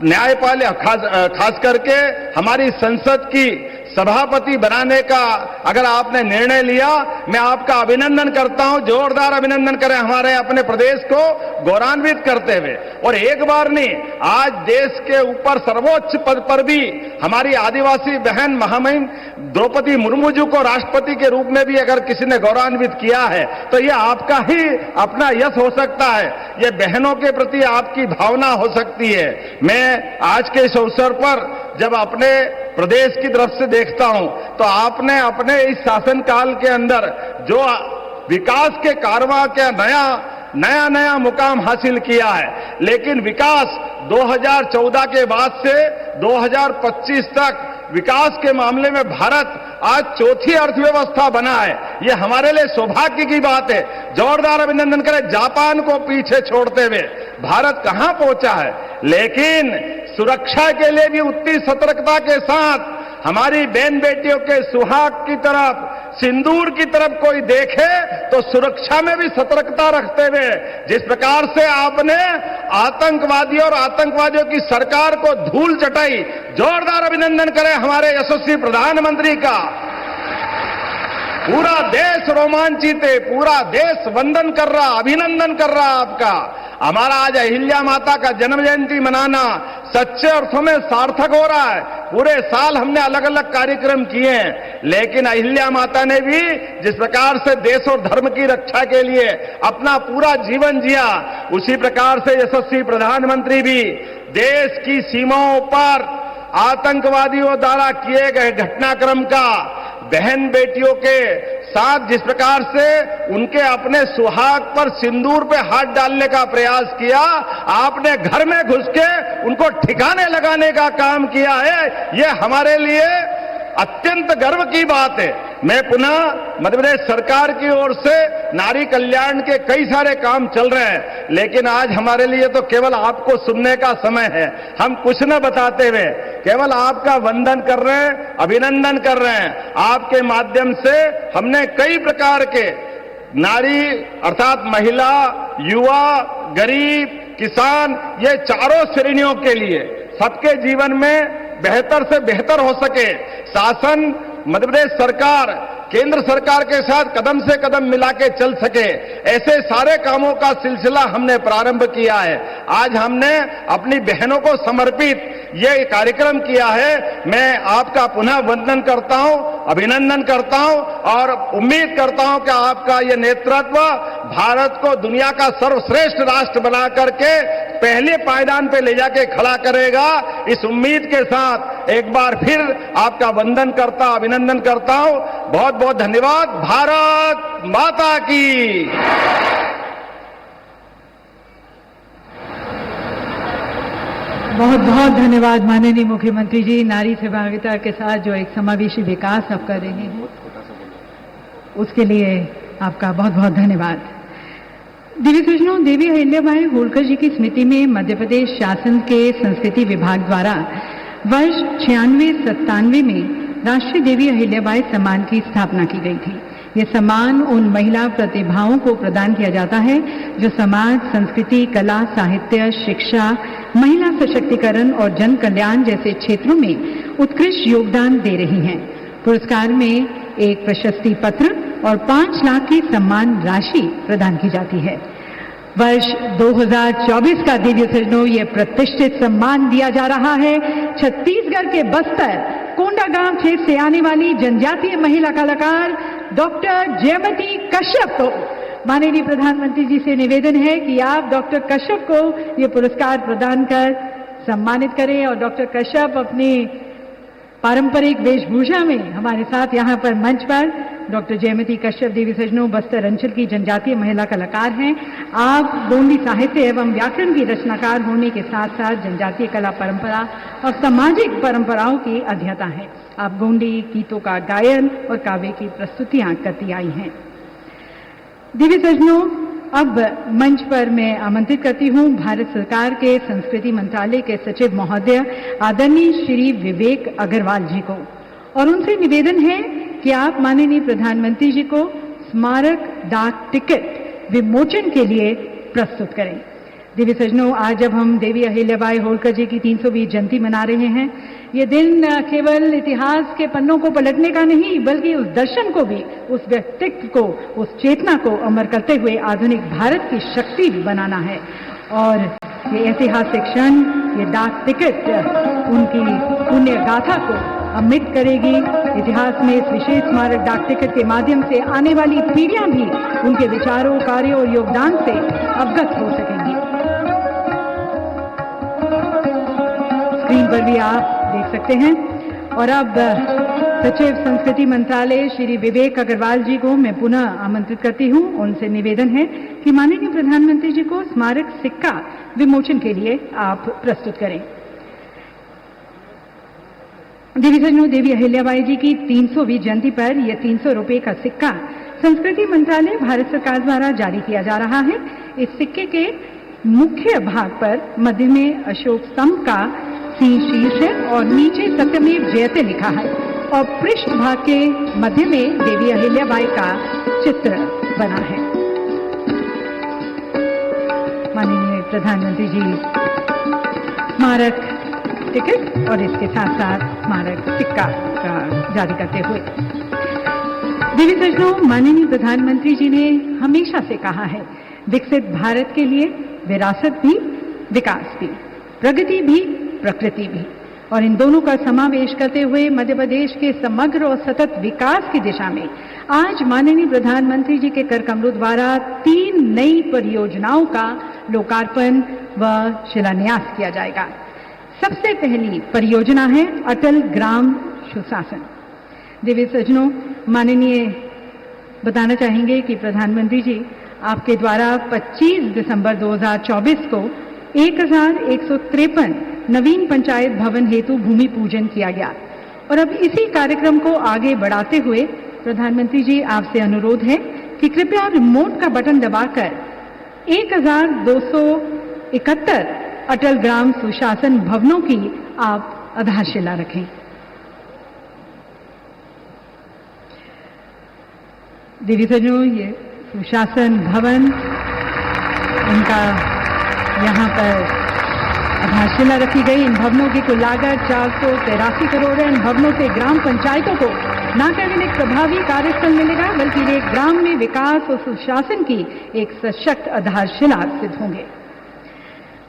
S4: न्यायपालिका, खास करके हमारी संसद की सभापति बनाने का अगर आपने निर्णय लिया, मैं आपका अभिनंदन करता हूं। जोरदार अभिनंदन करें हमारे अपने प्रदेश को गौरवान्वित करते हुए। और एक बार नहीं, आज देश के ऊपर सर्वोच्च पद पर भी हमारी आदिवासी बहन महामहिम द्रौपदी मुर्मू जी को राष्ट्रपति के रूप में भी अगर किसी ने गौरवान्वित किया है तो यह आपका ही अपना यश हो सकता है, यह बहनों के प्रति आपकी भावना हो सकती है। मैं आज के इस अवसर पर जब अपने प्रदेश की तरफ से देखता हूं तो आपने अपने इस शासनकाल के अंदर जो विकास के कारवां के नया मुकाम हासिल किया है, लेकिन विकास 2014 के बाद से 2025 तक विकास के मामले में भारत आज चौथी अर्थव्यवस्था बना है। ये हमारे लिए सौभाग्य की बात है। जोरदार अभिनंदन करें। जापान को पीछे छोड़ते हुए भारत कहां पहुंचा है, लेकिन सुरक्षा के लिए भी उतनी सतर्कता के साथ हमारी बहन बेटियों के सुहाग की तरफ, सिंदूर की तरफ कोई देखे तो सुरक्षा में भी सतर्कता रखते हुए जिस प्रकार से आपने आतंकवादियों और आतंकवादियों की सरकार को धूल चटाई, जोरदार अभिनंदन करें हमारे यशस्वी प्रधानमंत्री का। पूरा देश रोमांचित है, पूरा देश वंदन कर रहा, अभिनंदन कर रहा आपका। हमारा आज अहिल्या माता का जन्म जयंती मनाना सच्चे अर्थों में सार्थक हो रहा है। पूरे साल हमने अलग अलग कार्यक्रम किए हैं, लेकिन अहिल्या माता ने भी जिस प्रकार से देश और धर्म की रक्षा के लिए अपना पूरा जीवन जिया, उसी प्रकार से यशस्वी प्रधानमंत्री भी देश की सीमाओं पर आतंकवादियों द्वारा किए गए घटनाक्रम का बहन बेटियों के साथ जिस प्रकार से उनके अपने सुहाग पर सिंदूर पे हाथ डालने का प्रयास किया, आपने घर में घुस के उनको ठिकाने लगाने का काम किया है, ये हमारे लिए अत्यंत गर्व की बात है। मैं पुनः मध्य प्रदेश सरकार की ओर से नारी कल्याण के कई सारे काम चल रहे हैं, लेकिन आज हमारे लिए तो केवल आपको सुनने का समय है। हम कुछ न बताते हुए केवल आपका वंदन कर रहे हैं, अभिनंदन कर रहे हैं। आपके माध्यम से हमने कई प्रकार के नारी अर्थात महिला, युवा, गरीब, किसान, ये चारों श्रेणियों के लिए सबके जीवन में बेहतर से बेहतर हो सके, शासन मध्य प्रदेश सरकार केंद्र सरकार के साथ कदम से कदम मिला के चल सके, ऐसे सारे कामों का सिलसिला हमने प्रारंभ किया है। आज हमने अपनी बहनों को समर्पित ये कार्यक्रम किया है। मैं आपका पुनः वंदन करता हूं, अभिनंदन करता हूं और उम्मीद करता हूं कि आपका ये नेतृत्व भारत को दुनिया का सर्वश्रेष्ठ राष्ट्र बना करके पहले पायदान पे ले जाके खड़ा करेगा। इस उम्मीद के साथ एक बार फिर आपका वंदन करता, अभिनंदन करता हूं। बहुत बहुत धन्यवाद। भारत माता की।
S2: बहुत बहुत धन्यवाद माननीय मुख्यमंत्री जी। नारी सहभागिता के साथ जो एक समावेशी विकास आप कर रहे हैं, उसके लिए आपका बहुत बहुत धन्यवाद। दिव्य सज्जनों, देवी अहिल्याबाई होलकर जी की स्मृति में मध्य प्रदेश शासन के संस्कृति विभाग द्वारा वर्ष 96-97 में राष्ट्रीय देवी अहिल्याबाई सम्मान की स्थापना की गई थी। ये सम्मान उन महिला प्रतिभाओं को प्रदान किया जाता है जो समाज, संस्कृति, कला, साहित्य, शिक्षा, महिला सशक्तिकरण और जन कल्याण जैसे क्षेत्रों में उत्कृष्ट योगदान दे रही हैं। पुरस्कार में एक प्रशस्ति पत्र और 5 लाख की सम्मान राशि प्रदान की जाती है। वर्ष 2024 का दिव्य सज्जनों ये प्रतिष्ठित सम्मान दिया जा रहा है छत्तीसगढ़ के बस्तर कोंडागांव क्षेत्र से आने वाली जनजातीय महिला कलाकार डॉक्टर जयमती कश्यप को। माननीय प्रधानमंत्री जी से निवेदन है कि आप डॉक्टर कश्यप को ये पुरस्कार प्रदान कर सम्मानित करें और डॉक्टर कश्यप अपनी पारंपरिक वेशभूषा में हमारे साथ यहाँ पर मंच पर डॉक्टर जयमती कश्यप देवी सजनों बस्तर अंचल की जनजातीय महिला कलाकार हैं। आप गोंडी साहित्य एवं व्याकरण की रचनाकार होने के साथ साथ जनजातीय कला परंपरा और सामाजिक परंपराओं की अध्येता हैं। आप गोंडी गीतों का गायन और काव्य की प्रस्तुतियां करती आई हैं। देवी सजनों, अब मंच पर मैं आमंत्रित करती हूं भारत सरकार के संस्कृति मंत्रालय के सचिव महोदय आदरणीय श्री विवेक अग्रवाल जी को, और उनसे निवेदन है कि आप माननीय प्रधानमंत्री जी को स्मारक डाक टिकट विमोचन के लिए प्रस्तुत करें। देवी सजनों, आज जब हम देवी अहिल्याबाई होलकर जी की 320 जयंती मना रहे हैं, ये दिन केवल इतिहास के पन्नों को पलटने का नहीं बल्कि उस दर्शन को भी, उस व्यक्तित्व को, उस चेतना को अमर करते हुए आधुनिक भारत की शक्ति बनाना है। और ये ऐतिहासिक क्षण, ये डाक टिकट उनकी पुण्य गाथा को अमृत करेगी। इतिहास में इस विशेष स्मारक डाक टिकट के माध्यम से आने वाली पीढ़ियां भी उनके विचारों, कार्यों और योगदान से अवगत हो सकेंगी। स्क्रीन पर भी आप देख सकते हैं। और अब सचिव संस्कृति मंत्रालय श्री विवेक अग्रवाल जी को मैं पुनः आमंत्रित करती हूं। उनसे निवेदन है कि माननीय प्रधानमंत्री जी को स्मारक सिक्का विमोचन के लिए आप प्रस्तुत करें। देवी सजनों, देवी अहिल्याबाई जी की 300वीं जयंती पर यह 300 रुपए का सिक्का संस्कृति मंत्रालय भारत सरकार द्वारा जारी किया जा रहा है। इस सिक्के के मुख्य भाग पर मध्य में अशोक स्तंभ का शीर्ष है और नीचे सत्यमेव जयते लिखा है, और पृष्ठ भाग के मध्य में देवी अहिल्याबाई का चित्र बना है। माननीय प्रधानमंत्री जी स्मारक टिकट और इसके साथ साथ स्मारक सिक्का जारी करते हुए, देवी सजनों, माननीय प्रधानमंत्री जी ने हमेशा से कहा है, विकसित भारत के लिए विरासत भी, विकास भी, प्रगति भी, प्रकृति भी, और इन दोनों का समावेश करते हुए मध्य प्रदेश के समग्र और सतत विकास की दिशा में आज माननीय प्रधानमंत्री जी के कर कमलों द्वारा 3 नई परियोजनाओं का लोकार्पण व शिलान्यास किया जाएगा। सबसे पहली परियोजना है अटल ग्राम सुशासन। देवी सजनों, माननीय बताना चाहेंगे कि प्रधानमंत्री जी आपके द्वारा 25 दिसंबर 2024 को 1153 नवीन पंचायत भवन हेतु भूमि पूजन किया गया, और अब इसी कार्यक्रम को आगे बढ़ाते हुए प्रधानमंत्री जी आपसे अनुरोध है कि कृपया रिमोट का बटन दबाकर 1271 अटल ग्राम सुशासन भवनों की आप आधारशिला रखें। देवी सजनों, ये सुशासन भवन, उनका यहाँ पर आधारशिला रखी गई। इन भवनों की कुल लागत 483 करोड़ है। इन भवनों से ग्राम पंचायतों को न केवल एक प्रभावी कार्यस्थल मिलेगा बल्कि वे ग्राम में विकास और सुशासन की एक सशक्त आधारशिला सिद्ध होंगे।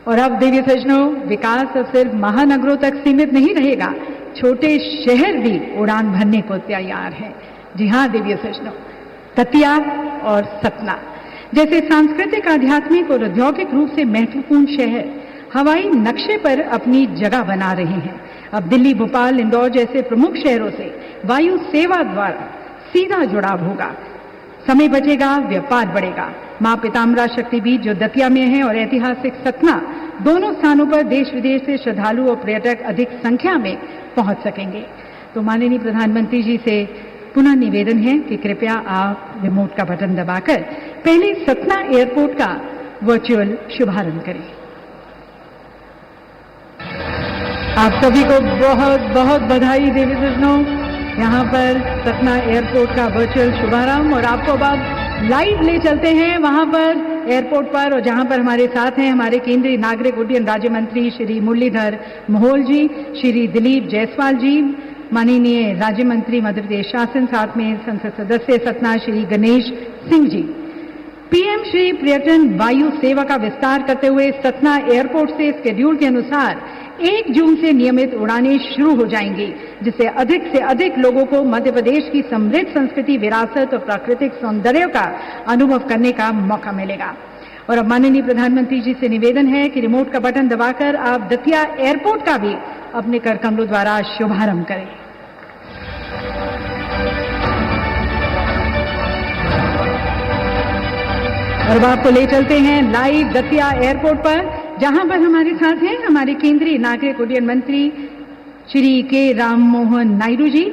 S2: और अब देवी सजनों, विकास अब सिर्फ महानगरों तक सीमित नहीं रहेगा, छोटे शहर भी उड़ान भरने को तैयार हैं। जी हाँ देवी सजनों, दतिया और सतना जैसे सांस्कृतिक, आध्यात्मिक और औद्योगिक रूप से महत्वपूर्ण शहर हवाई नक्शे पर अपनी जगह बना रहे हैं। अब दिल्ली, भोपाल, इंदौर जैसे प्रमुख शहरों से वायु सेवा द्वारा सीधा जुड़ाव होगा, समय बचेगा, व्यापार बढ़ेगा। मां पिताम्बरा शक्तिपीठ जो दतिया में है और ऐतिहासिक सतना, दोनों स्थानों पर देश विदेश से श्रद्धालु और पर्यटक अधिक संख्या में पहुंच सकेंगे। तो माननीय प्रधानमंत्री जी से पुनः निवेदन है कि कृपया आप रिमोट का बटन दबाकर पहले सतना एयरपोर्ट का वर्चुअल शुभारंभ करें। आप सभी को बहुत बहुत बधाई देवी सजनों, यहाँ पर सतना एयरपोर्ट का वर्चुअल शुभारंभ। और आपको अब लाइव ले चलते हैं वहां पर एयरपोर्ट पर, और जहां पर हमारे साथ हैं हमारे केंद्रीय नागरिक उड्डयन राज्य मंत्री श्री मुरलीधर मोहोल जी, श्री दिलीप जायसवाल जी, माननीय राज्य मंत्री मध्य प्रदेश शासन, साथ में संसद सदस्य सतना श्री गणेश सिंह जी। पीएम श्री पर्यटन वायु सेवा का विस्तार करते हुए सतना एयरपोर्ट से शेड्यूल के अनुसार 1 जून से नियमित उड़ानें शुरू हो जाएंगी, जिससे अधिक से अधिक लोगों को मध्य प्रदेश की समृद्ध संस्कृति, विरासत और प्राकृतिक सौंदर्य का अनुभव करने का मौका मिलेगा। और अब माननीय प्रधानमंत्री जी से निवेदन है कि रिमोट का बटन दबाकर आप दतिया एयरपोर्ट का भी अपने कर कमलों द्वारा शुभारंभ करें। और अब आपको ले चलते हैं लाइव दतिया एयरपोर्ट पर, जहां पर हमारे साथ हैं हमारे केंद्रीय नागरिक उड्डयन मंत्री श्री के राम मोहन नायडू जी,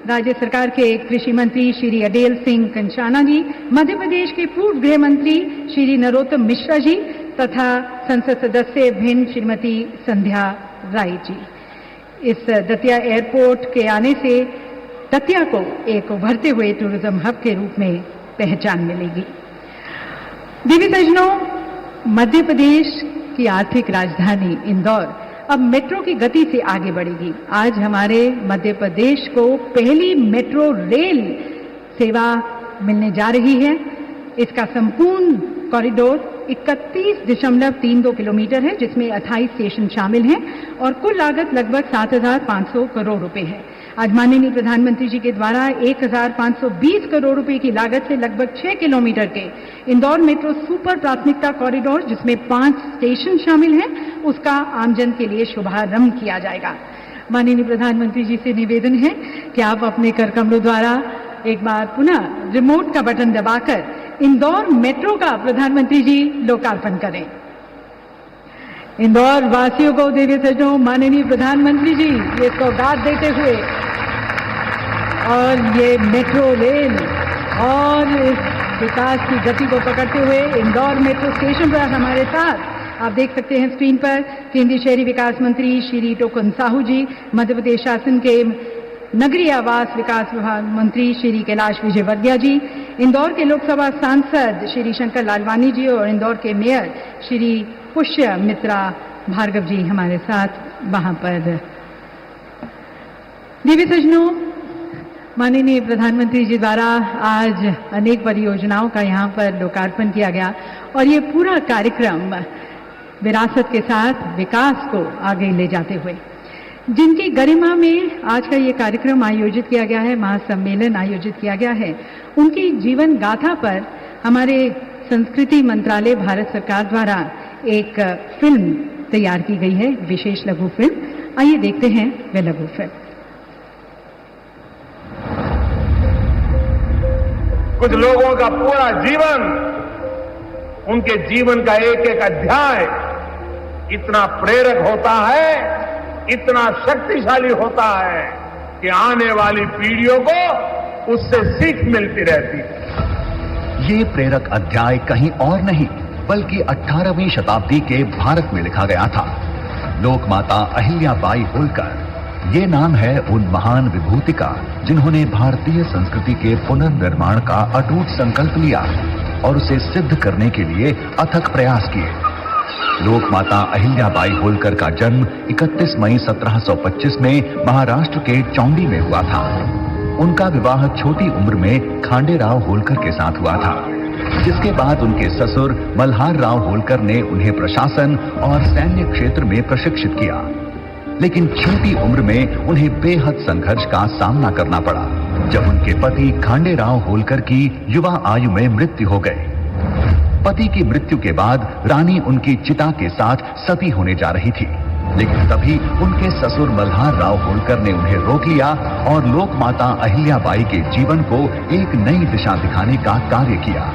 S2: राज्य सरकार के कृषि मंत्री श्री अडेल सिंह कंचाना जी, मध्य प्रदेश के पूर्व गृह मंत्री श्री नरोत्तम मिश्रा जी तथा संसद सदस्य भिन्न श्रीमती संध्या राय जी। इस दतिया एयरपोर्ट के आने से दतिया को एक उभरते हुए टूरिज्म हब के रूप में पहचान मिलेगी। देवी सज्जनों, मध्य प्रदेश की आर्थिक राजधानी इंदौर अब मेट्रो की गति से आगे बढ़ेगी। आज हमारे मध्य प्रदेश को पहली मेट्रो रेल सेवा मिलने जा रही है। इसका संपूर्ण कॉरिडोर 31.32 किलोमीटर है, जिसमें 28 स्टेशन शामिल हैं और कुल लागत लगभग 7,500 करोड़ रुपए है। आज माननीय प्रधानमंत्री जी के द्वारा 1,520 करोड़ रुपए की लागत से लगभग 6 किलोमीटर के इंदौर मेट्रो सुपर प्राथमिकता कॉरिडोर, जिसमें 5 स्टेशन शामिल हैं, उसका आमजन के लिए शुभारंभ किया जाएगा। माननीय प्रधानमंत्री जी से निवेदन है कि आप अपने कर कमलों द्वारा एक बार पुनः रिमोट का बटन दबाकर इंदौर मेट्रो का प्रधानमंत्री जी लोकार्पण करें। इंदौर वासियों को देवी सज्जनों, माननीय प्रधानमंत्री जी ये सौगात देते हुए और ये मेट्रो रेल और इस विकास की गति को पकड़ते हुए इंदौर मेट्रो स्टेशन पर हमारे साथ आप देख सकते हैं स्क्रीन पर केंद्रीय शहरी विकास मंत्री श्री टोकन साहू जी, मध्य प्रदेश शासन के नगरीय आवास विकास विभाग मंत्री श्री कैलाश विजयवर्गीय जी, इंदौर के लोकसभा सांसद श्री शंकर लालवानी जी और इंदौर के मेयर श्री पुष्य मित्रा भार्गव जी हमारे साथ वहां पर। देवी सज्जनों, माननीय प्रधानमंत्री जी द्वारा आज अनेक परियोजनाओं का यहाँ पर लोकार्पण किया गया और ये पूरा कार्यक्रम विरासत के साथ विकास को आगे ले जाते हुए, जिनकी गरिमा में आज का ये कार्यक्रम आयोजित किया गया है, महासम्मेलन आयोजित किया गया है, उनकी जीवन गाथा पर हमारे संस्कृति मंत्रालय भारत सरकार द्वारा एक फिल्म तैयार की गई है, विशेष लघु फिल्म। आइए देखते हैं वह लघु फिल्म।
S4: कुछ लोगों का पूरा जीवन, उनके जीवन का एक एक अध्याय इतना प्रेरक होता है, इतना शक्तिशाली होता है कि आने वाली पीढ़ियों को उससे सीख मिलती रहती है।
S5: ये प्रेरक अध्याय कहीं और नहीं बल्कि 18वीं शताब्दी के भारत में लिखा गया था। लोकमाता अहिल्याबाई होलकर, ये नाम है उन महान विभूति का जिन्होंने भारतीय संस्कृति के पुनर्निर्माण का अटूट संकल्प लिया और उसे सिद्ध करने के लिए अथक प्रयास किए। लोकमाता अहिल्याबाई होलकर का जन्म 31 मई 1725 में महाराष्ट्र के चौंडी में हुआ था। उनका विवाह छोटी उम्र में खांडेराव होलकर के साथ हुआ था, जिसके बाद उनके ससुर मल्हार राव होलकर ने उन्हें प्रशासन और सैन्य क्षेत्र में प्रशिक्षित किया। लेकिन छोटी उम्र में उन्हें बेहद संघर्ष का सामना करना पड़ा जब उनके पति खांडेराव होलकर की युवा आयु में मृत्यु हो गई। पति की मृत्यु के बाद रानी उनकी चिता के साथ सती होने जा रही थी, लेकिन तभी उनके ससुर मल्हार राव होलकर ने उन्हें रोक लिया और लोकमाता अहिल्याबाई के जीवन को एक नई दिशा दिखाने का कार्य किया।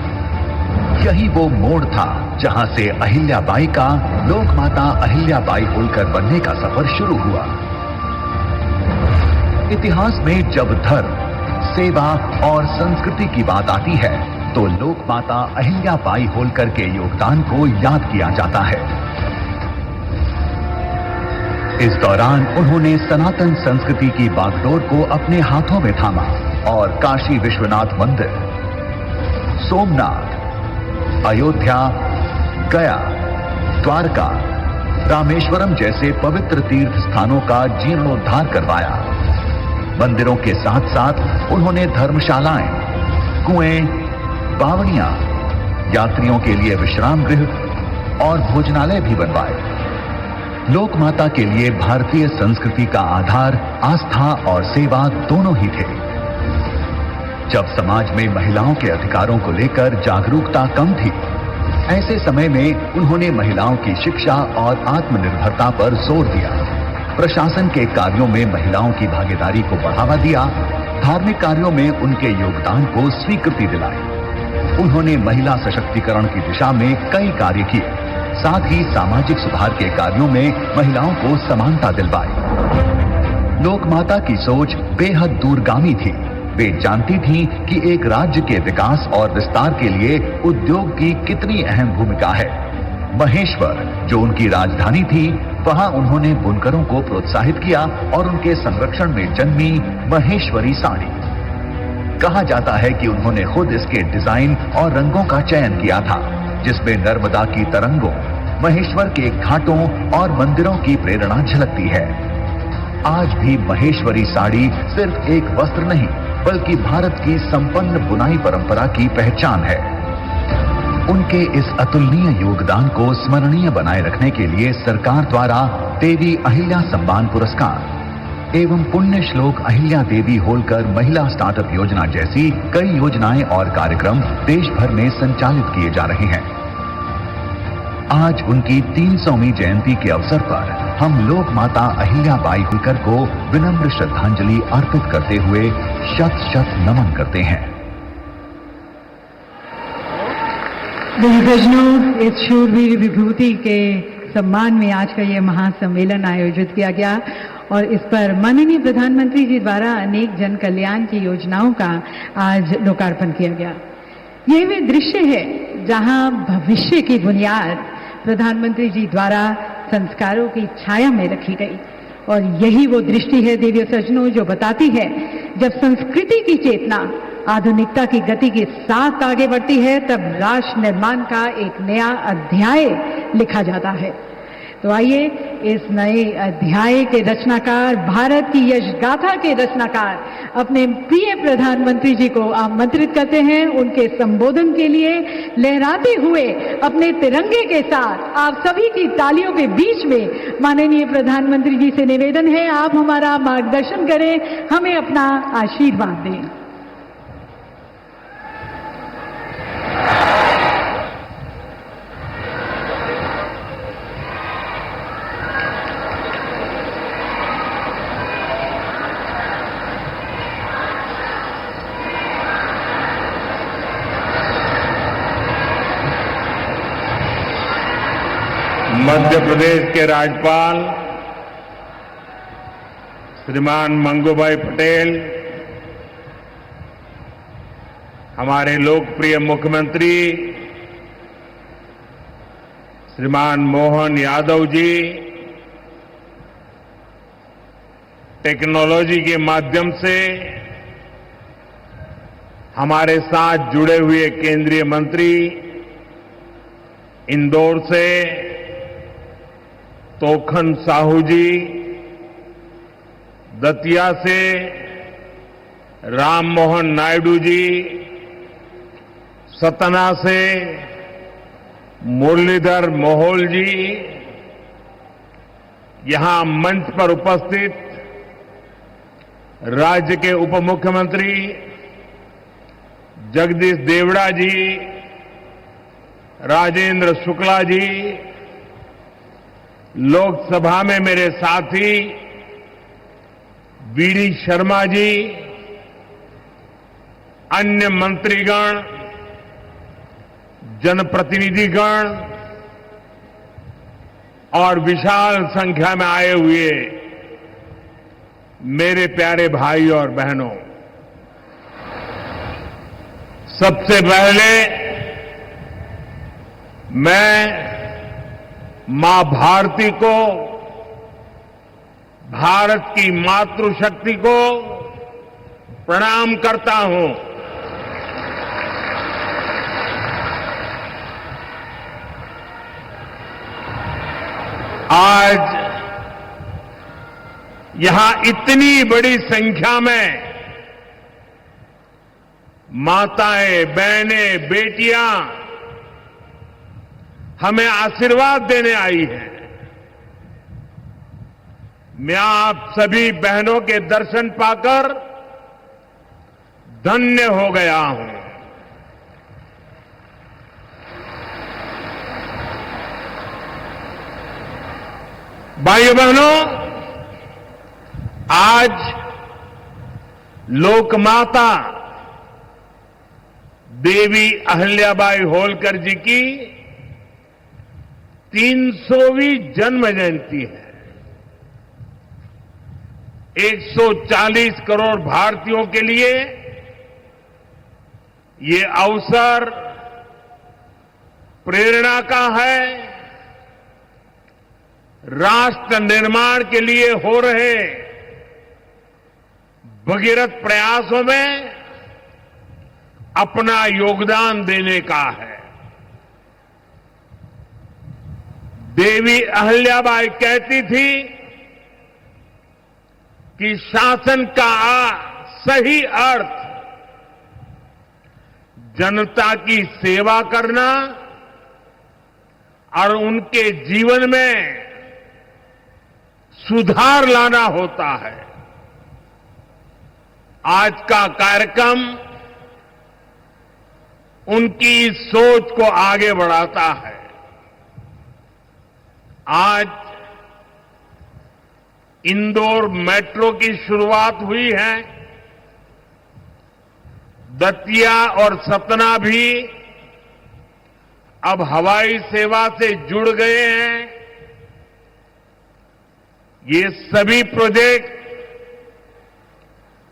S5: यही वो मोड़ था जहां से अहिल्याबाई का लोकमाता अहिल्याबाई होलकर बनने का सफर शुरू हुआ। इतिहास में जब धर्म, सेवा और संस्कृति की बात आती है तो लोकमाता अहिल्याबाई होलकर के योगदान को याद किया जाता है। इस दौरान उन्होंने सनातन संस्कृति की बागडोर को अपने हाथों में थामा और काशी विश्वनाथ मंदिर, सोमनाथ, अयोध्या, गया, द्वारका, रामेश्वरम जैसे पवित्र तीर्थ स्थानों का जीर्णोद्धार करवाया। मंदिरों के साथ साथ उन्होंने धर्मशालाएं, कुएं, बावड़ियां, यात्रियों के लिए विश्राम गृह और भोजनालय भी बनवाए। लोक माता के लिए भारतीय संस्कृति का आधार आस्था और सेवा दोनों ही थे। जब समाज में महिलाओं के अधिकारों को लेकर जागरूकता कम थी, ऐसे समय में उन्होंने महिलाओं की शिक्षा और आत्मनिर्भरता पर जोर दिया। प्रशासन के कार्यों में महिलाओं की भागीदारी को बढ़ावा दिया, धार्मिक कार्यों में उनके योगदान को स्वीकृति दिलाई। उन्होंने महिला सशक्तिकरण की दिशा में कई कार्य किए, साथ ही सामाजिक सुधार के कार्यों में महिलाओं को समानता दिलवाई। लोक माता की सोच बेहद दूरगामी थी। वे जानती थीं कि एक राज्य के विकास और विस्तार के लिए उद्योग की कितनी अहम भूमिका है। महेश्वर, जो उनकी राजधानी थी, वहां उन्होंने बुनकरों को प्रोत्साहित किया और उनके संरक्षण में जन्मी महेश्वरी साड़ी। कहा जाता है कि उन्होंने खुद इसके डिजाइन और रंगों का चयन किया था, जिसमें नर्मदा की तरंगों, महेश्वर के घाटों और मंदिरों की प्रेरणा झलकती है। आज भी महेश्वरी साड़ी सिर्फ एक वस्त्र नहीं, बल्कि भारत की संपन्न बुनाई परंपरा की पहचान है। उनके इस अतुलनीय योगदान को स्मरणीय बनाए रखने के लिए सरकार द्वारा देवी अहिल्या सम्मान पुरस्कार एवं पुण्य श्लोक अहिल्या देवी होलकर महिला स्टार्टअप योजना जैसी कई योजनाएं और कार्यक्रम देश भर में संचालित किए जा रहे हैं। आज उनकी 300वीं जयंती के अवसर पर हम लोक माता अहिल्याबाई होलकर को विनम्र श्रद्धांजलि अर्पित करते हुए शत शत नमन करते हैं।
S2: देवीजनों, इस शूरवीर विभूति के सम्मान में आज का ये महासम्मेलन आयोजित किया गया और इस पर माननीय प्रधानमंत्री जी द्वारा अनेक जन कल्याण की योजनाओं का आज लोकार्पण किया गया। ये वे दृश्य है जहां भविष्य की बुनियाद प्रधानमंत्री जी द्वारा संस्कारों की छाया में रखी गई और यही वो दृष्टि है देवी सज्जनों जो बताती है जब संस्कृति की चेतना आधुनिकता की गति के साथ आगे बढ़ती है तब राष्ट्र निर्माण का एक नया अध्याय लिखा जाता है। तो आइए इस नए अध्याय के रचनाकार, भारत की यश गाथा के रचनाकार अपने प्रिय प्रधानमंत्री जी को आमंत्रित करते हैं। उनके संबोधन के लिए लहराते हुए अपने तिरंगे के साथ आप सभी की तालियों के बीच में माननीय प्रधानमंत्री जी से निवेदन है आप हमारा मार्गदर्शन करें, हमें अपना आशीर्वाद दें।
S4: मध्य प्रदेश के राज्यपाल श्रीमान मंगूभाई पटेल, हमारे लोकप्रिय मुख्यमंत्री श्रीमान मोहन यादव जी, टेक्नोलॉजी के माध्यम से हमारे साथ जुड़े हुए केंद्रीय मंत्री, इंदौर से तोखन साहू जी, दतिया से राम मोहन नायडू जी, सतना से मुरलीधर मोहोल जी, यहां मंच पर उपस्थित राज्य के उप मुख्यमंत्री जगदीश देवड़ा जी, राजेंद्र शुक्ला जी, लोकसभा में मेरे साथी वीडी शर्मा जी, अन्य मंत्रीगण, जनप्रतिनिधिगण और विशाल संख्या में आए हुए मेरे प्यारे भाई और बहनों, सबसे पहले मैं मां भारती को, भारत की मातृशक्ति को प्रणाम करता हूं। आज यहां इतनी बड़ी संख्या में माताएं, बहनें, बेटियां हमें आशीर्वाद देने आई है। मैं आप सभी बहनों के दर्शन पाकर धन्य हो गया हूं। भाइयों बहनों, आज लोकमाता देवी अहिल्याबाई होलकर जी की 300वीं जन्म जयंती है। 140 करोड़ भारतीयों के लिए ये अवसर प्रेरणा का है। राष्ट्र निर्माण के लिए हो रहे भगीरथ प्रयासों में अपना योगदान देने का है। देवी अहिल्याबाई कहती थी कि शासन का सही अर्थ जनता की सेवा करना और उनके जीवन में सुधार लाना होता है। आज का कार्यक्रम उनकी इस सोच को आगे बढ़ाता है। आज इंदौर मेट्रो की शुरुआत हुई है। दतिया और सतना भी अब हवाई सेवा से जुड़ गए हैं। ये सभी प्रोजेक्ट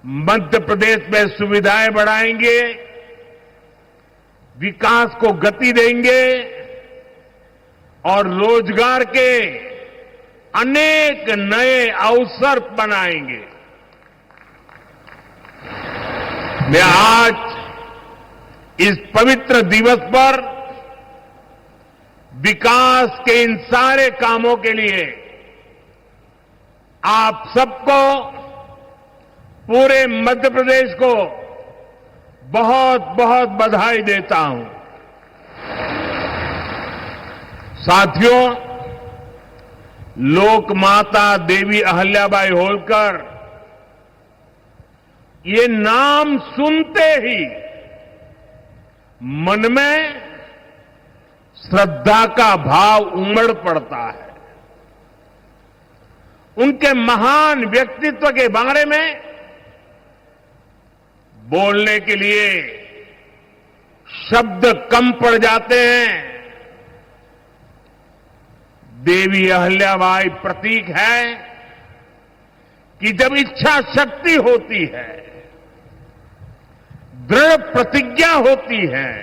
S4: मध्य प्रदेश में सुविधाएं बढ़ाएंगे, विकास को गति देंगे और रोजगार के अनेक नए अवसर बनाएंगे। मैं आज इस पवित्र दिवस पर विकास के इन सारे कामों के लिए आप सबको, पूरे मध्य प्रदेश को बहुत बहुत बधाई देता हूं। साथियों, लोकमाता देवी अहिल्याबाई होलकर, ये नाम सुनते ही मन में श्रद्धा का भाव उमड़ पड़ता है। उनके महान व्यक्तित्व के बारे में बोलने के लिए शब्द कम पड़ जाते हैं। देवी अहिल्याबाई प्रतीक है कि जब इच्छा शक्ति होती है, दृढ़ प्रतिज्ञा होती है,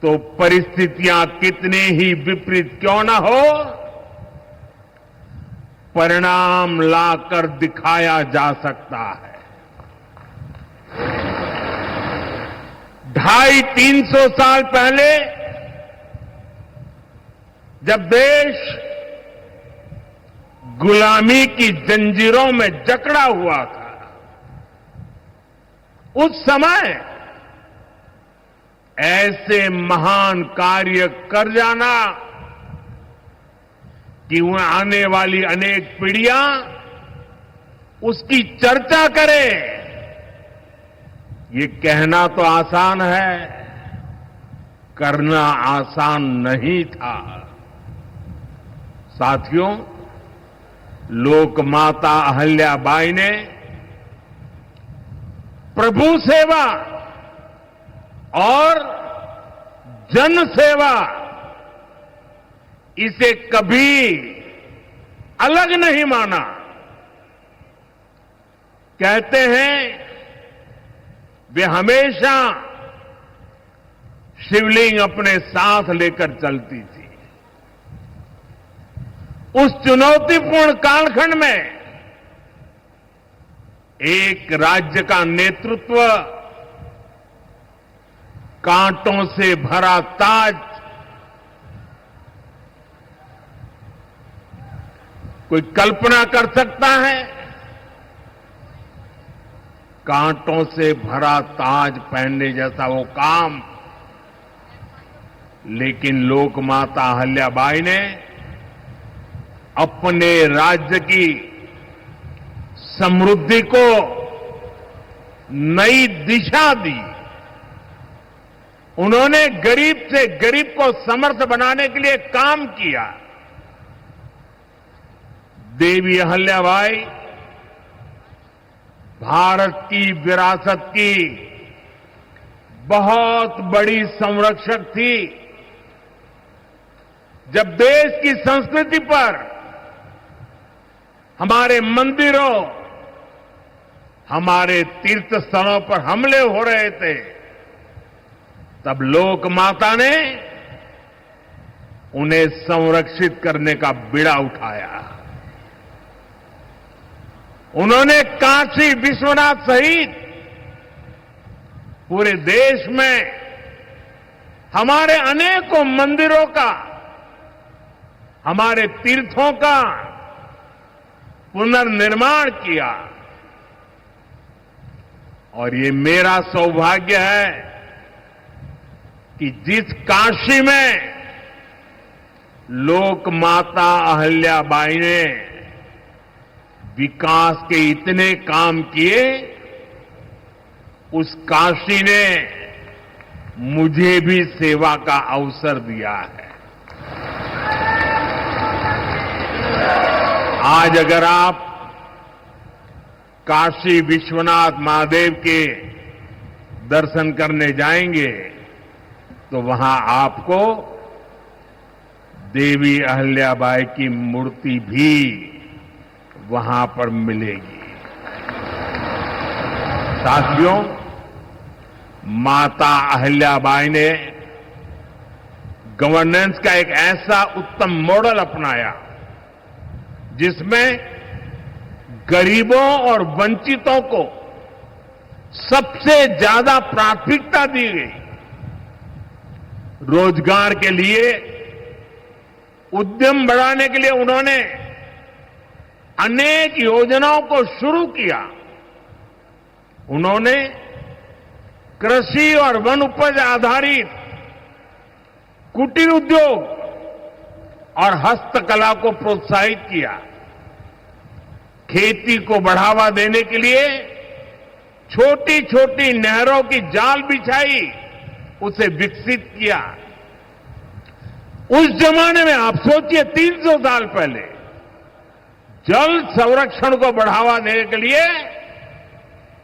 S4: तो परिस्थितियां कितने ही विपरीत क्यों न हो, परिणाम लाकर दिखाया जा सकता है। 250-300 साल पहले जब देश गुलामी की जंजीरों में जकड़ा हुआ था, उस समय ऐसे महान कार्य कर जाना कि वह आने वाली अनेक पीढ़ियां उसकी चर्चा करें, ये कहना तो आसान है, करना आसान नहीं था। साथियों, लोकमाता अहिल्याबाई ने प्रभु सेवा और जन सेवा, इसे कभी अलग नहीं माना। कहते हैं वे हमेशा शिवलिंग अपने साथ लेकर चलती थी। उस चुनौतीपूर्ण कालखंड में एक राज्य का नेतृत्व कांटों से भरा ताज, कोई कल्पना कर सकता है? कांटों से भरा ताज पहनने जैसा वो काम लेकिन लोकमाता अहल्याबाई ने अपने राज्य की समृद्धि को नई दिशा दी। उन्होंने गरीब से गरीब को समर्थ बनाने के लिए काम किया। देवी अहल्याबाई भारत की विरासत की बहुत बड़ी संरक्षक थी। जब देश की संस्कृति पर, हमारे मंदिरों, हमारे तीर्थ स्थलों पर हमले हो रहे थे, तब लोक माता ने उन्हें संरक्षित करने का बीड़ा उठाया। उन्होंने काशी विश्वनाथ सहित पूरे देश में हमारे अनेकों मंदिरों का, हमारे तीर्थों का पुनर्निर्माण किया। और ये मेरा सौभाग्य है कि जिस काशी में लोक माता अहल्याबाई ने विकास के इतने काम किए, उस काशी ने मुझे भी सेवा का अवसर दिया है। आज अगर आप काशी विश्वनाथ महादेव के दर्शन करने जाएंगे तो वहां आपको देवी अहल्याबाई की मूर्ति भी वहां पर मिलेगी। साथियों, माता अहल्याबाई ने गवर्नेंस का एक ऐसा उत्तम मॉडल अपनाया जिसमें गरीबों और वंचितों को सबसे ज्यादा प्राथमिकता दी गई। रोजगार के लिए, उद्यम बढ़ाने के लिए उन्होंने अनेक योजनाओं को शुरू किया। उन्होंने कृषि और वन उपज आधारित कुटीर उद्योग और हस्तकला को प्रोत्साहित किया। खेती को बढ़ावा देने के लिए छोटी छोटी नहरों की जाल बिछाई, उसे विकसित किया। उस जमाने में आप सोचिए, 300 साल पहले जल संरक्षण को बढ़ावा देने के लिए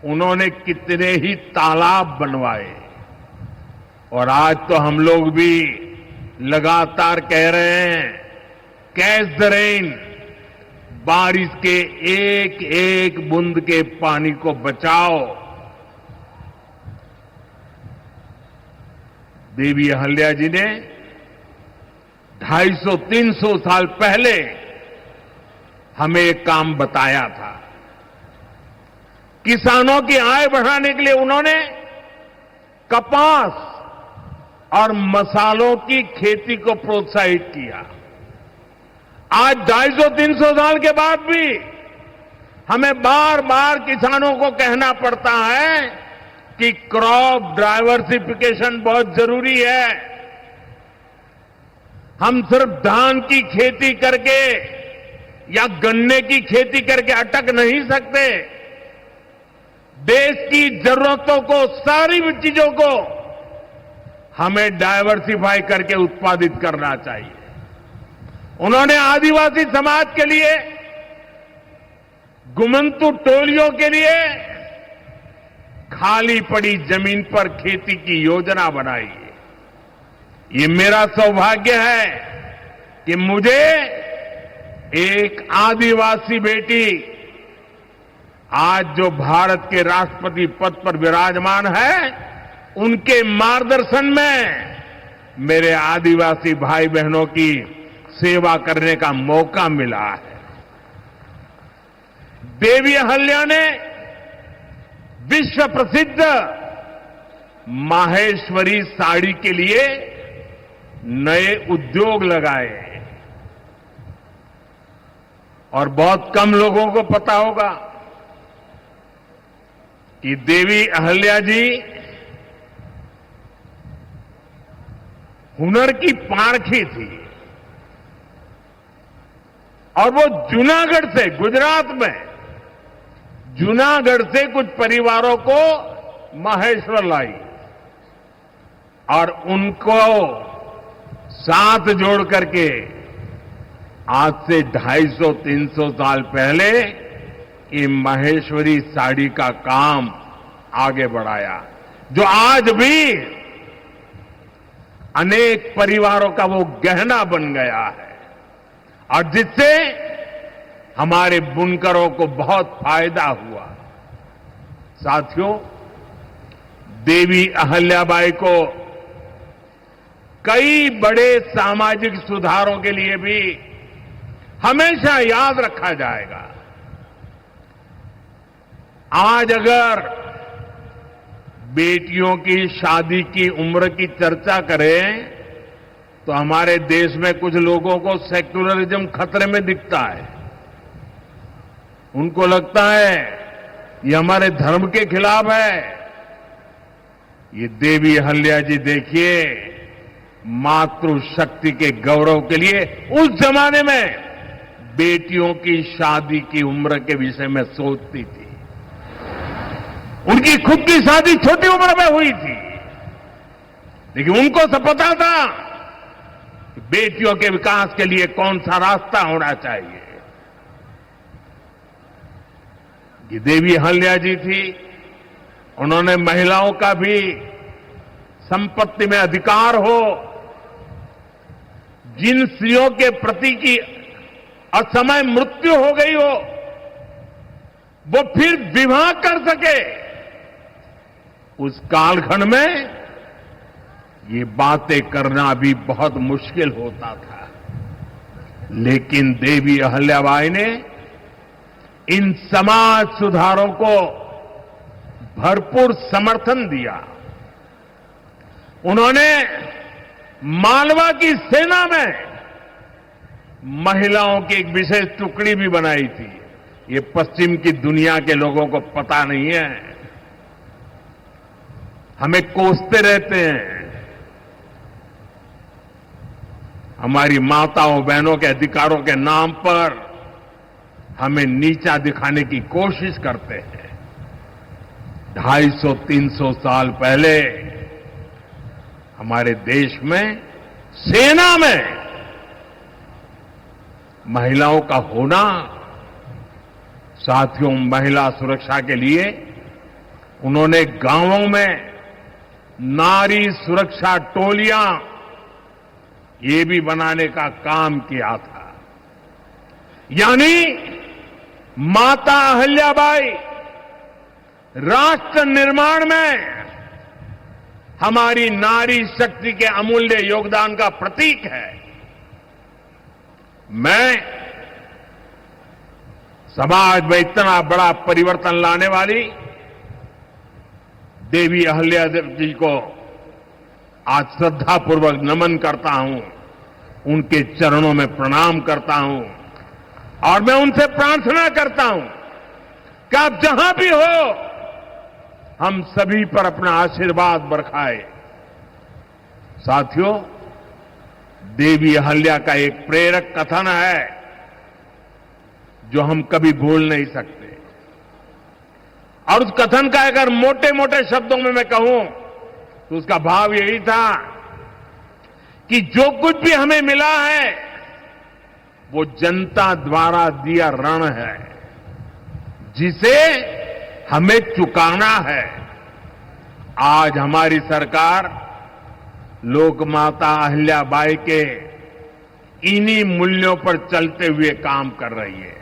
S4: उन्होंने कितने ही तालाब बनवाए। और आज तो हम लोग भी लगातार कह रहे हैं, कैच द रेन, बारिश के एक एक बूंद के पानी को बचाओ। देवी अहल्या जी ने 250-300 साल पहले हमें एक काम बताया था। किसानों की आय बढ़ाने के लिए उन्होंने कपास और मसालों की खेती को प्रोत्साहित किया। आज 250-300 साल के बाद भी हमें बार बार किसानों को कहना पड़ता है कि क्रॉप डाइवर्सिफिकेशन बहुत जरूरी है। हम सिर्फ धान की खेती करके या गन्ने की खेती करके अटक नहीं सकते। देश की जरूरतों को, सारी चीजों को हमें डाइवर्सिफाई करके उत्पादित करना चाहिए। उन्होंने आदिवासी समाज के लिए, गुमंतु टोलियों के लिए खाली पड़ी जमीन पर खेती की योजना बनाई। ये मेरा सौभाग्य है कि मुझे एक आदिवासी बेटी आज जो भारत के राष्ट्रपति पद पर विराजमान है, उनके मार्गदर्शन में मेरे आदिवासी भाई बहनों की सेवा करने का मौका मिला है। देवी अहल्या ने विश्व प्रसिद्ध माहेश्वरी साड़ी के लिए नए उद्योग लगाए। और बहुत कम लोगों को पता होगा कि देवी अहल्या जी हुनर की पारखी थी और वो जूनागढ़ से, गुजरात में जूनागढ़ से कुछ परिवारों को महेश्वर लाई और उनको साथ जोड़ करके आज से 250-300 साल पहले ये महेश्वरी साड़ी का काम आगे बढ़ाया, जो आज भी अनेक परिवारों का वो गहना बन गया है और जिससे हमारे बुनकरों को बहुत फायदा हुआ। साथियों, देवी अहल्याबाई को कई बड़े सामाजिक सुधारों के लिए भी हमेशा याद रखा जाएगा। आज अगर बेटियों की शादी की उम्र की चर्चा करें तो हमारे देश में कुछ लोगों को सेक्युलरिज्म खतरे में दिखता है। उनको लगता है ये हमारे धर्म के खिलाफ है। ये देवी अहल्या जी देखिए, मातृशक्ति के गौरव के लिए उस जमाने में बेटियों की शादी की उम्र के विषय में सोचती थी। उनकी खुद की शादी छोटी उम्र में हुई थी, लेकिन उनको सब पता था कि बेटियों के विकास के लिए कौन सा रास्ता होना चाहिए। ये देवी अहल्या जी थी, उन्होंने महिलाओं का भी संपत्ति में अधिकार हो, जिन स्त्रियों के प्रति की असमय मृत्यु हो गई हो वो फिर विवाह कर सके। उस कालखंड में ये बातें करना भी बहुत मुश्किल होता था, लेकिन देवी अहल्याबाई ने इन समाज सुधारों को भरपूर समर्थन दिया। उन्होंने मालवा की सेना में महिलाओं की एक विशेष टुकड़ी भी बनाई थी। ये पश्चिम की दुनिया के लोगों को पता नहीं है, हमें कोसते रहते हैं, हमारी माताओं बहनों के अधिकारों के नाम पर हमें नीचा दिखाने की कोशिश करते हैं। 250-300 साल पहले हमारे देश में सेना में महिलाओं का होना, साथियों, महिला सुरक्षा के लिए उन्होंने गांवों में नारी सुरक्षा टोलियां ये भी बनाने का काम किया था। यानी माता अहल्याबाई राष्ट्र निर्माण में हमारी नारी शक्ति के अमूल्य योगदान का प्रतीक है। मैं समाज में इतना बड़ा परिवर्तन लाने वाली देवी अहल्या जी को आज श्रद्धापूर्वक नमन करता हूं, उनके चरणों में प्रणाम करता हूं और मैं उनसे प्रार्थना करता हूं कि आप जहां भी हो, हम सभी पर अपना आशीर्वाद बरसाए। साथियों, देवी अहल्या का एक प्रेरक कथन है जो हम कभी भूल नहीं सकते, और उस कथन का अगर मोटे मोटे शब्दों में मैं कहूं तो उसका भाव यही था कि जो कुछ भी हमें मिला है वो जनता द्वारा दिया ऋण है, जिसे हमें चुकाना है। आज हमारी सरकार लोकमाता अहल्याबाई के इन्हीं मूल्यों पर चलते हुए काम कर रही है।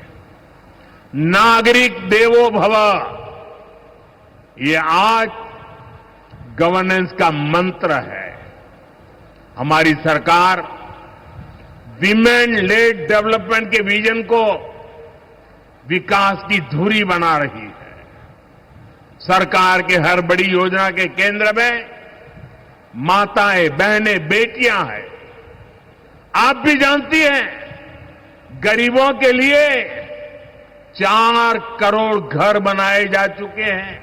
S4: नागरिक देवो भव, ये आज गवर्नेंस का मंत्र है। हमारी सरकार विमेन लेड डेवलपमेंट के विजन को विकास की धुरी बना रही है। सरकार के हर बड़ी योजना के केंद्र में माताएं, बहनें, बेटियां हैं। आप भी जानती हैं, गरीबों के लिए 4 करोड़ घर बनाए जा चुके हैं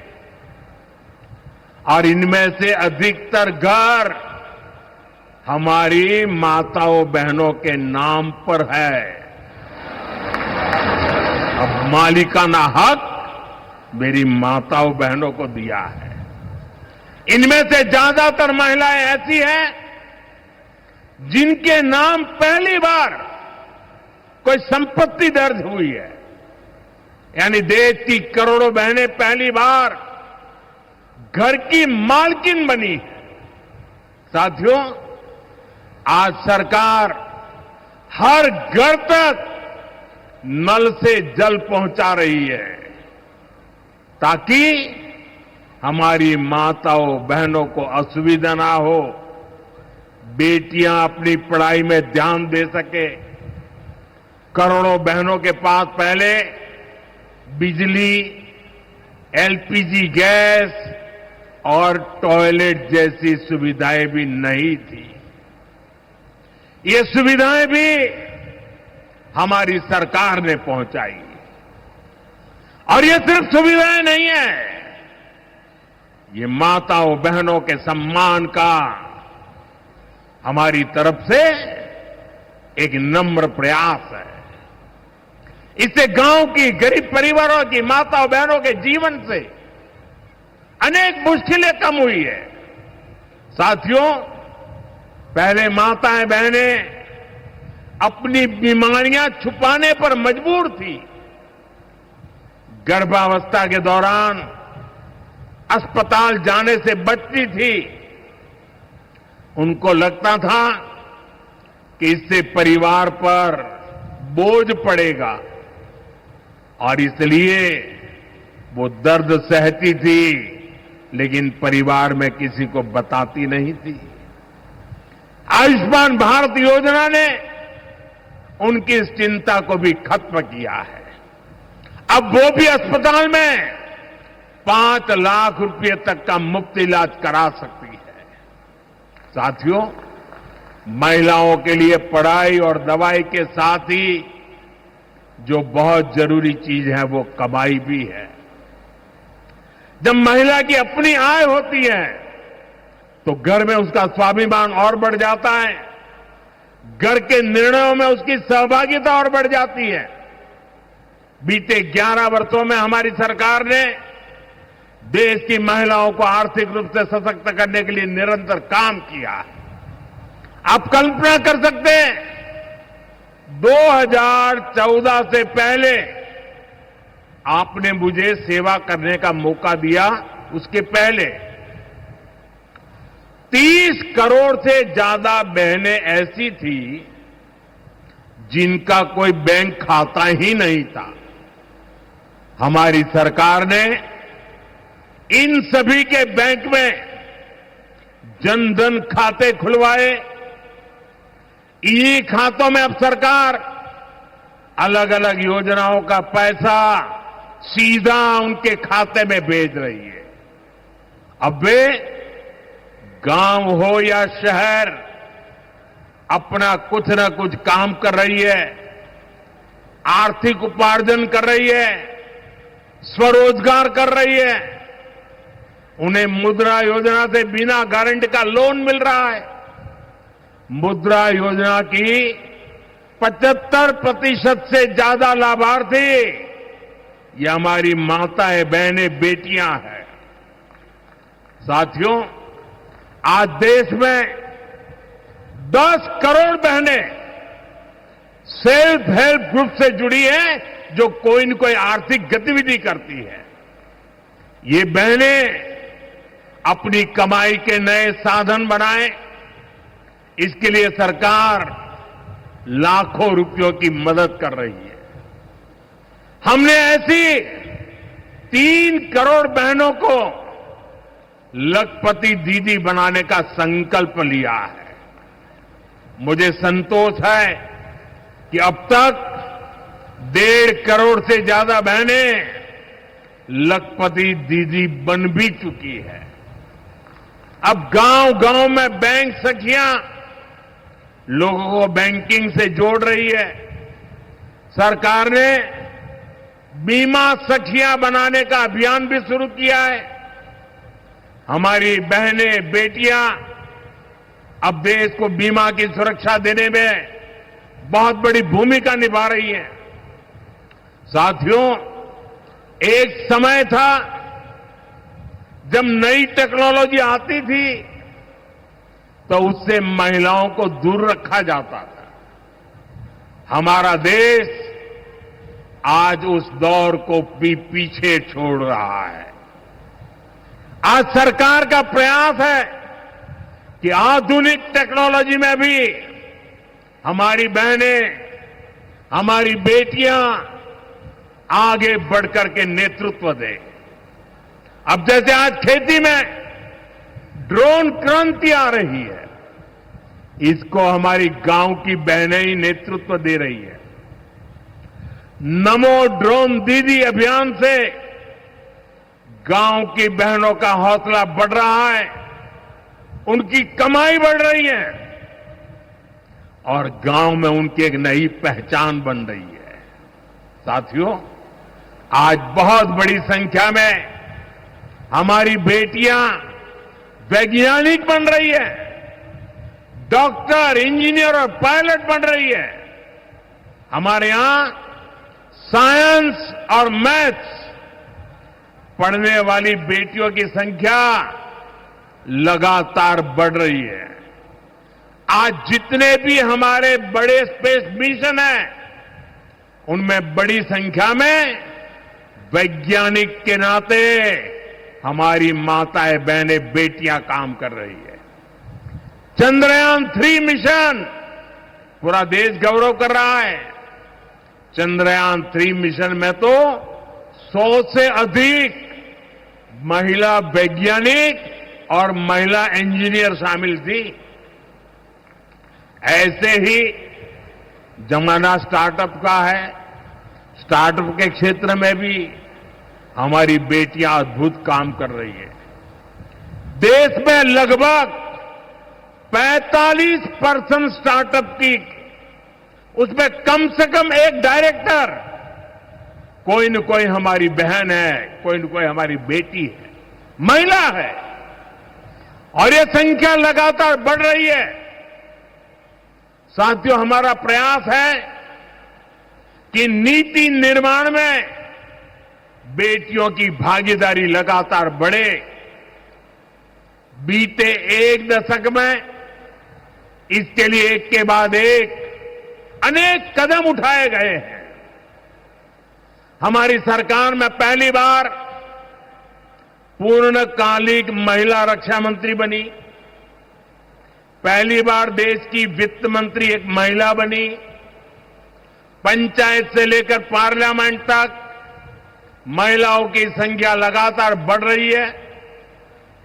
S4: और इनमें से अधिकतर घर हमारी माताओं बहनों के नाम पर है। अब मालिकाना हक मेरी माताओं बहनों को दिया है। इनमें से ज्यादातर महिलाएं ऐसी हैं जिनके नाम पहली बार कोई संपत्ति दर्ज हुई है, यानी देश की करोड़ों बहनें पहली बार घर की मालकिन बनी है। साथियों, आज सरकार हर घर तक नल से जल पहुंचा रही है ताकि हमारी माताओं बहनों को असुविधा ना हो, बेटियां अपनी पढ़ाई में ध्यान दे सके। करोड़ों बहनों के पास पहले बिजली, एलपीजी गैस और टॉयलेट जैसी सुविधाएं भी नहीं थी। ये सुविधाएं भी हमारी सरकार ने पहुंचाई। और ये सिर्फ सुविधाएं नहीं है, ये माताओं बहनों के सम्मान का हमारी तरफ से एक नम्र प्रयास है। इससे गांव की गरीब परिवारों की माताओं बहनों के जीवन से अनेक मुश्किलें कम हुई है। साथियों, पहले माताएं बहनें अपनी बीमारियां छुपाने पर मजबूर थी। गर्भावस्था के दौरान अस्पताल जाने से बचती थी। उनको लगता था कि इससे परिवार पर बोझ पड़ेगा और इसलिए वो दर्द सहती थी, लेकिन परिवार में किसी को बताती नहीं थी। आयुष्मान भारत योजना ने उनकी इस चिंता को भी खत्म किया है। अब वो भी अस्पताल में 5 लाख रुपए तक का मुफ्त इलाज करा सकती है। साथियों, महिलाओं के लिए पढ़ाई और दवाई के साथ ही जो बहुत जरूरी चीज है वो कमाई भी है। जब महिला की अपनी आय होती है तो घर में उसका स्वाभिमान और बढ़ जाता है, घर के निर्णयों में उसकी सहभागिता और बढ़ जाती है। बीते 11 वर्षों में हमारी सरकार ने देश की महिलाओं को आर्थिक रूप से सशक्त करने के लिए निरंतर काम किया है। आप कल्पना कर सकते हैं, 2014 से पहले आपने मुझे सेवा करने का मौका दिया, उसके पहले 30 करोड़ से ज्यादा बहनें ऐसी थी जिनका कोई बैंक खाता ही नहीं था। हमारी सरकार ने इन सभी के बैंक में जनधन खाते खुलवाए। ई खातों में अब सरकार अलग अलग योजनाओं का पैसा सीधा उनके खाते में भेज रही है। अब वे गांव हो या शहर अपना कुछ न कुछ काम कर रही है, आर्थिक उपार्जन कर रही है, स्वरोजगार कर रही है। उन्हें मुद्रा योजना से बिना गारंटी का लोन मिल रहा है। मुद्रा योजना की 75% से ज्यादा लाभार्थी ये हमारी माताएं बहनें बेटियां हैं। साथियों, आज देश में 10 करोड़ बहनें सेल्फ हेल्प ग्रुप से जुड़ी हैं जो कोई न कोई आर्थिक गतिविधि करती है। ये बहनें अपनी कमाई के नए साधन बनाएं, इसके लिए सरकार लाखों रुपयों की मदद कर रही है। हमने ऐसी 3 करोड़ बहनों को लखपति दीदी बनाने का संकल्प लिया है। मुझे संतोष है कि अब तक 1.5 करोड़ से ज्यादा बहनें लखपति दीदी बन भी चुकी है। अब गांव-गांव में बैंक सखियां लोगों को बैंकिंग से जोड़ रही है। सरकार ने बीमा सखियां बनाने का अभियान भी शुरू किया है। हमारी बहनें बेटियां अब देश को बीमा की सुरक्षा देने में बहुत बड़ी भूमिका निभा रही है। साथियों, एक समय था जब नई टेक्नोलॉजी आती थी तो उससे महिलाओं को दूर रखा जाता था। हमारा देश आज उस दौर को भी पीछे छोड़ रहा है। आज सरकार का प्रयास है कि आधुनिक टेक्नोलॉजी में भी हमारी बहनें, हमारी बेटियां आगे बढ़कर के नेतृत्व दें। अब जैसे आज खेती में ड्रोन क्रांति आ रही है, इसको हमारी गांव की बहनें ही नेतृत्व दे रही है। नमो ड्रोन दीदी अभियान से गांव की बहनों का हौसला बढ़ रहा है, उनकी कमाई बढ़ रही है और गांव में उनकी एक नई पहचान बन रही है। साथियों, आज बहुत बड़ी संख्या में हमारी बेटियां वैज्ञानिक बन रही है, डॉक्टर, इंजीनियर और पायलट बन रही है। हमारे यहां साइंस और मैथ्स पढ़ने वाली बेटियों की संख्या लगातार बढ़ रही है। आज जितने भी हमारे बड़े स्पेस मिशन हैं, उनमें बड़ी संख्या में वैज्ञानिक के नाते हमारी माताएं, बहनें, बेटियां काम कर रही है। चंद्रयान 3 मिशन पूरा देश गौरव कर रहा है। चंद्रयान 3 मिशन में तो 100 से अधिक महिला वैज्ञानिक और महिला इंजीनियर शामिल थी। ऐसे ही जमाना स्टार्टअप का है। स्टार्टअप के क्षेत्र में भी हमारी बेटियां अद्भुत काम कर रही है। देश में लगभग 45% स्टार्टअप की, उसमें कम से कम एक डायरेक्टर कोई न कोई हमारी बहन है, कोई न कोई हमारी बेटी है, महिला है। और ये संख्या लगातार बढ़ रही है। साथियों, हमारा प्रयास है कि नीति निर्माण में बेटियों की भागीदारी लगातार बढ़े। बीते एक दशक में इसके लिए एक के बाद एक अनेक कदम उठाए गए हैं। हमारी सरकार में पहली बार पूर्णकालिक महिला रक्षा मंत्री बनी। पहली बार देश की वित्त मंत्री एक महिला बनी। पंचायत से लेकर पार्लियामेंट तक महिलाओं की संख्या लगातार बढ़ रही है।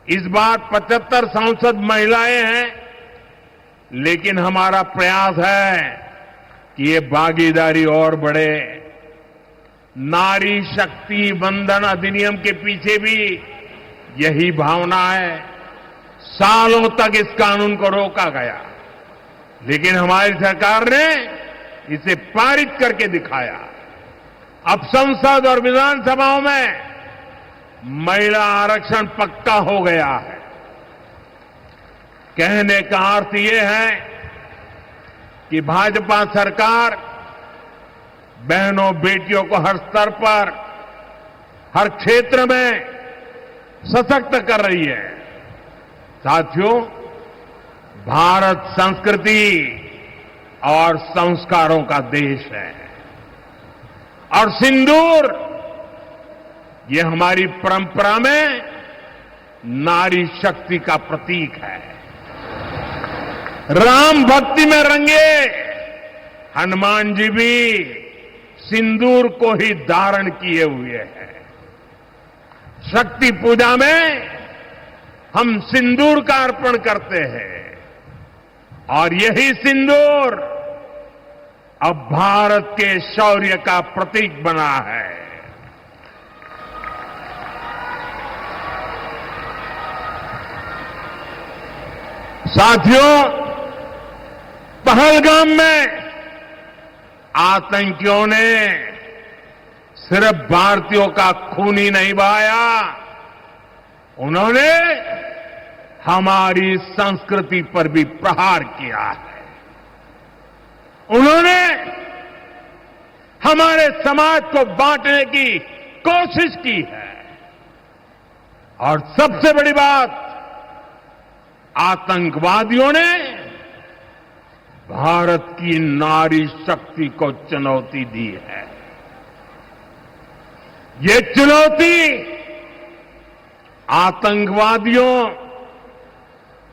S4: इस बार 75 सांसद महिलाएं हैं, लेकिन हमारा प्रयास है कि ये भागीदारी और बढ़े। नारी शक्ति वंदन अधिनियम के पीछे भी यही भावना है। सालों तक इस कानून को रोका गया, लेकिन हमारी सरकार ने इसे पारित करके दिखाया। अब संसद और विधानसभाओं में महिला आरक्षण पक्का हो गया है। कहने का अर्थ ये है कि भाजपा सरकार बहनों, बेटियों को हर स्तर पर, हर क्षेत्र में सशक्त कर रही है। साथियों, भारत संस्कृति और संस्कारों का देश है और सिंदूर ये हमारी परंपरा में नारी शक्ति का प्रतीक है। राम भक्ति में रंगे हनुमान जी भी सिंदूर को ही धारण किए हुए हैं। शक्ति पूजा में हम सिंदूर का अर्पण करते हैं और यही सिंदूर अब भारत के शौर्य का प्रतीक बना है। साथियों, पहलगाम में आतंकियों ने सिर्फ भारतीयों का खून ही नहीं बहाया, उन्होंने हमारी संस्कृति पर भी प्रहार किया है। उन्होंने हमारे समाज को बांटने की कोशिश की है। और सबसे बड़ी बात, आतंकवादियों ने भारत की नारी शक्ति को चुनौती दी है। ये चुनौती आतंकवादियों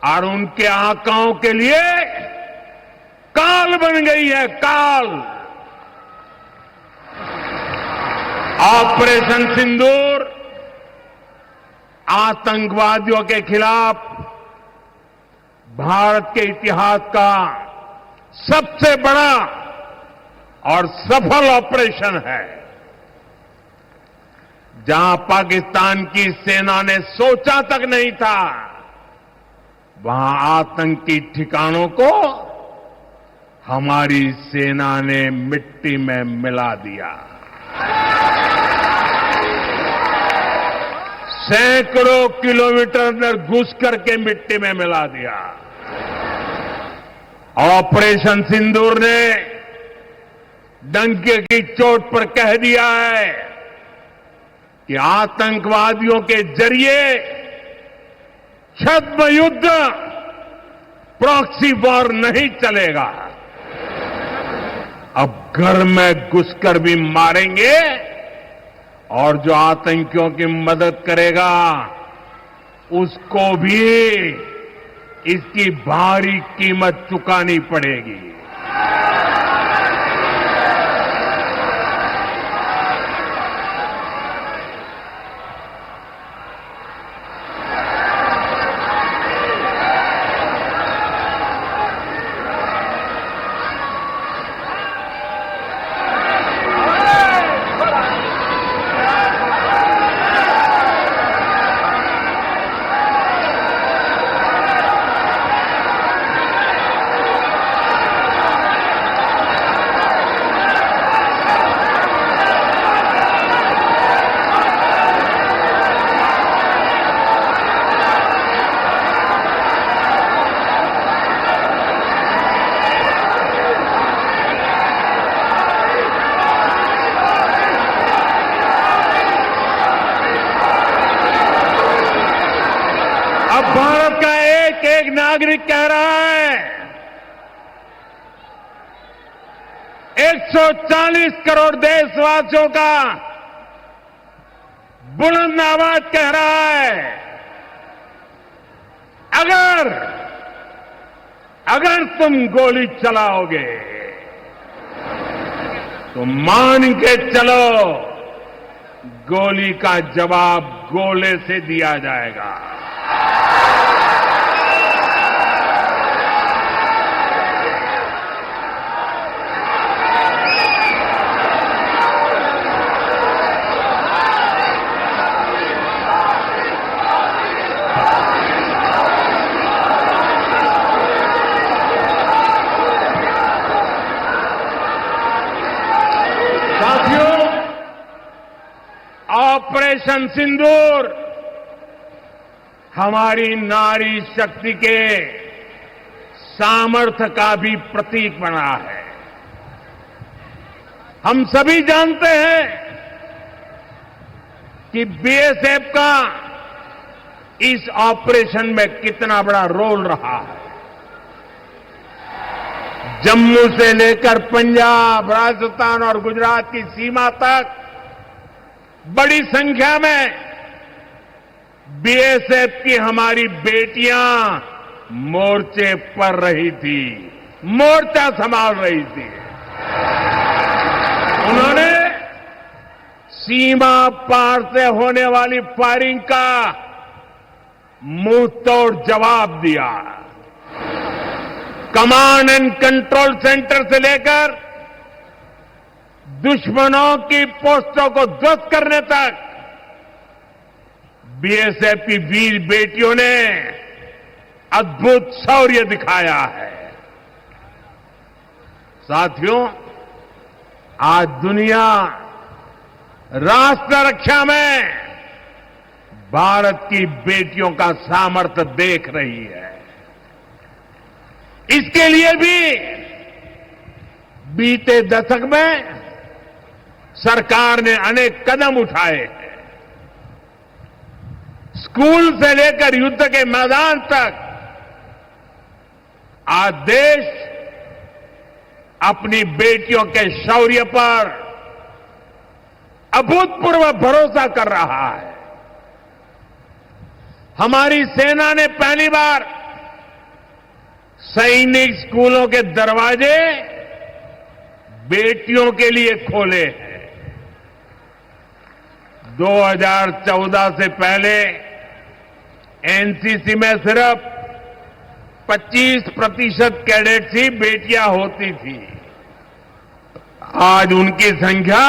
S4: और उनके आकाओं के लिए काल बन गई है, काल। ऑपरेशन सिंदूर आतंकवादियों के खिलाफ भारत के इतिहास का सबसे बड़ा और सफल ऑपरेशन है, जहां पाकिस्तान की सेना ने सोचा तक नहीं था, वहां आतंकी ठिकानों को हमारी सेना ने मिट्टी में मिला दिया। सैकड़ों किलोमीटर अंदर घुस करके मिट्टी में मिला दिया। ऑपरेशन सिंदूर ने डंके की चोट पर कह दिया है कि आतंकवादियों के जरिए छद्म युद्ध, प्रॉक्सी वॉर नहीं चलेगा। अब घर में घुसकर भी मारेंगे और जो आतंकियों की मदद करेगा उसको भी इसकी भारी कीमत चुकानी पड़ेगी। भारत का एक एक नागरिक कह रहा है, 140 करोड़ देशवासियों का बुलंद आवाज कह रहा है, अगर तुम गोली चलाओगे तो मान के चलो, गोली का जवाब गोले से दिया जाएगा। साथियों, ऑपरेशन सिंदूर हमारी नारी शक्ति के सामर्थ्य का भी प्रतीक बना है। हम सभी जानते हैं कि बीएसएफ का इस ऑपरेशन में कितना बड़ा रोल रहा है। जम्मू से लेकर पंजाब, राजस्थान और गुजरात की सीमा तक बड़ी संख्या में बीएसएफ की हमारी बेटियां मोर्चे पर रही थी, मोर्चा संभाल रही थी। उन्होंने सीमा पार से होने वाली फायरिंग का मुंह तोड़ जवाब दिया। कमांड एंड कंट्रोल सेंटर से लेकर दुश्मनों की पोस्टों को ध्वस्त करने तक बीएसएफ की वीर बेटियों ने अद्भुत शौर्य दिखाया है। साथियों, आज दुनिया राष्ट्र रक्षा में भारत की बेटियों का सामर्थ्य देख रही है। इसके लिए भी बीते दशक में सरकार ने अनेक कदम उठाए हैं। स्कूल से लेकर युद्ध के मैदान तक आज देश अपनी बेटियों के शौर्य पर अभूतपूर्व भरोसा कर रहा है। हमारी सेना ने पहली बार सैनिक स्कूलों के दरवाजे बेटियों के लिए खोले हैं। 2014 से पहले एनसीसी में सिर्फ 25% कैडेट्स ही बेटियां होती थी। आज उनकी संख्या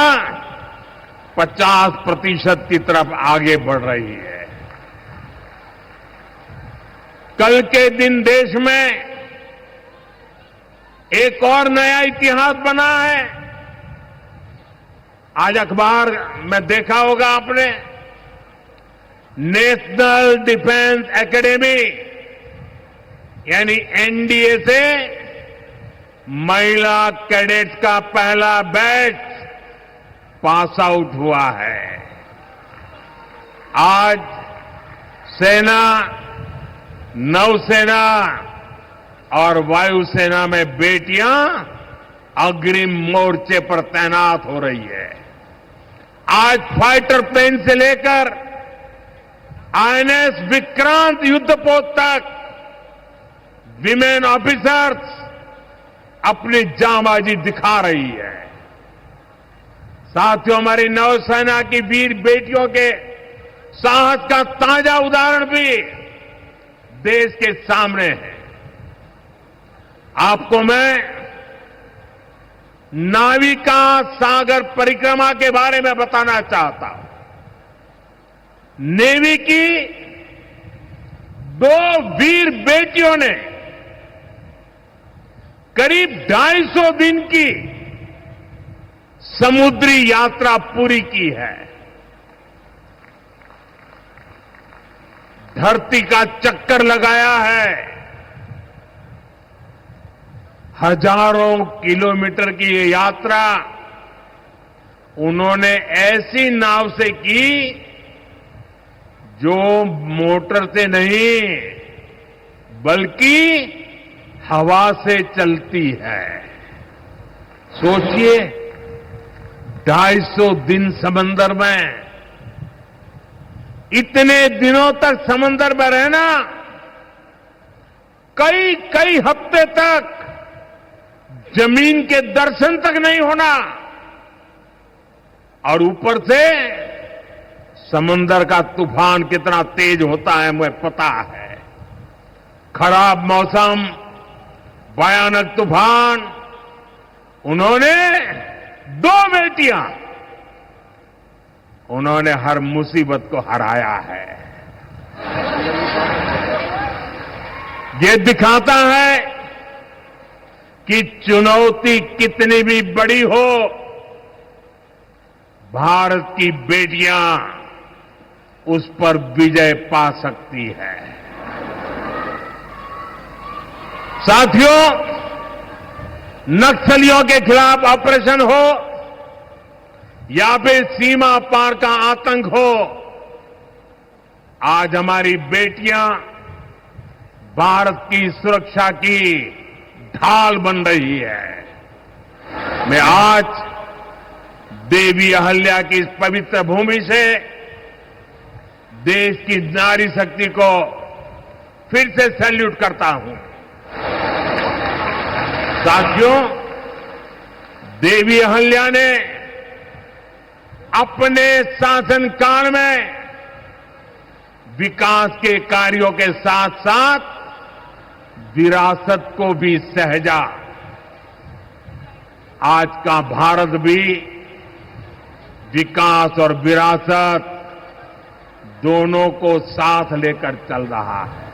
S4: 50% की तरफ आगे बढ़ रही है। कल के दिन देश में एक और नया इतिहास बना है। आज अखबार में देखा होगा आपने, नेशनल डिफेंस एकेडमी यानी एनडीए से महिला कैडेट्स का पहला बैच पास आउट हुआ है। आज सेना, नौसेना और वायुसेना में बेटियां अग्रिम मोर्चे पर तैनात हो रही है। आज फाइटर प्लेन से लेकर आईएनएस विक्रांत युद्धपोत तक विमेन ऑफिसर्स अपनी जांबाजी दिखा रही है। साथियों, हमारी नौसेना की वीर बेटियों के साहस का ताजा उदाहरण भी देश के सामने है। आपको मैं नाविका सागर परिक्रमा के बारे में बताना चाहता हूं। नेवी की 2 वीर बेटियों ने करीब 250 दिन की समुद्री यात्रा पूरी की है। धरती का चक्कर लगाया है। हजारों किलोमीटर की ये यात्रा उन्होंने ऐसी नाव से की जो मोटर से नहीं बल्कि हवा से चलती है। सोचिए, 250 दिन समंदर में, इतने दिनों तक समंदर में रहना, कई कई हफ्ते तक जमीन के दर्शन तक नहीं होना, और ऊपर से समंदर का तूफान कितना तेज होता है मुझे पता है। खराब मौसम, भयानक तूफान, उन्होंने 2 बेटियां, उन्होंने हर मुसीबत को हराया है। ये दिखाता है कि चुनौती कितनी भी बड़ी हो, भारत की बेटियां उस पर विजय पा सकती है। साथियों, नक्सलियों के खिलाफ ऑपरेशन हो या फिर सीमा पार का आतंक हो, आज हमारी बेटियां भारत की सुरक्षा की ढाल बन रही है। मैं आज देवी अहल्या की इस पवित्र भूमि से देश की नारी शक्ति को फिर से सैल्यूट करता हूं। साथियों, देवी अहल्या ने अपने शासनकाल में विकास के कार्यों के साथ साथ विरासत को भी सहेजा। आज का भारत भी विकास और विरासत दोनों को साथ लेकर चल रहा है।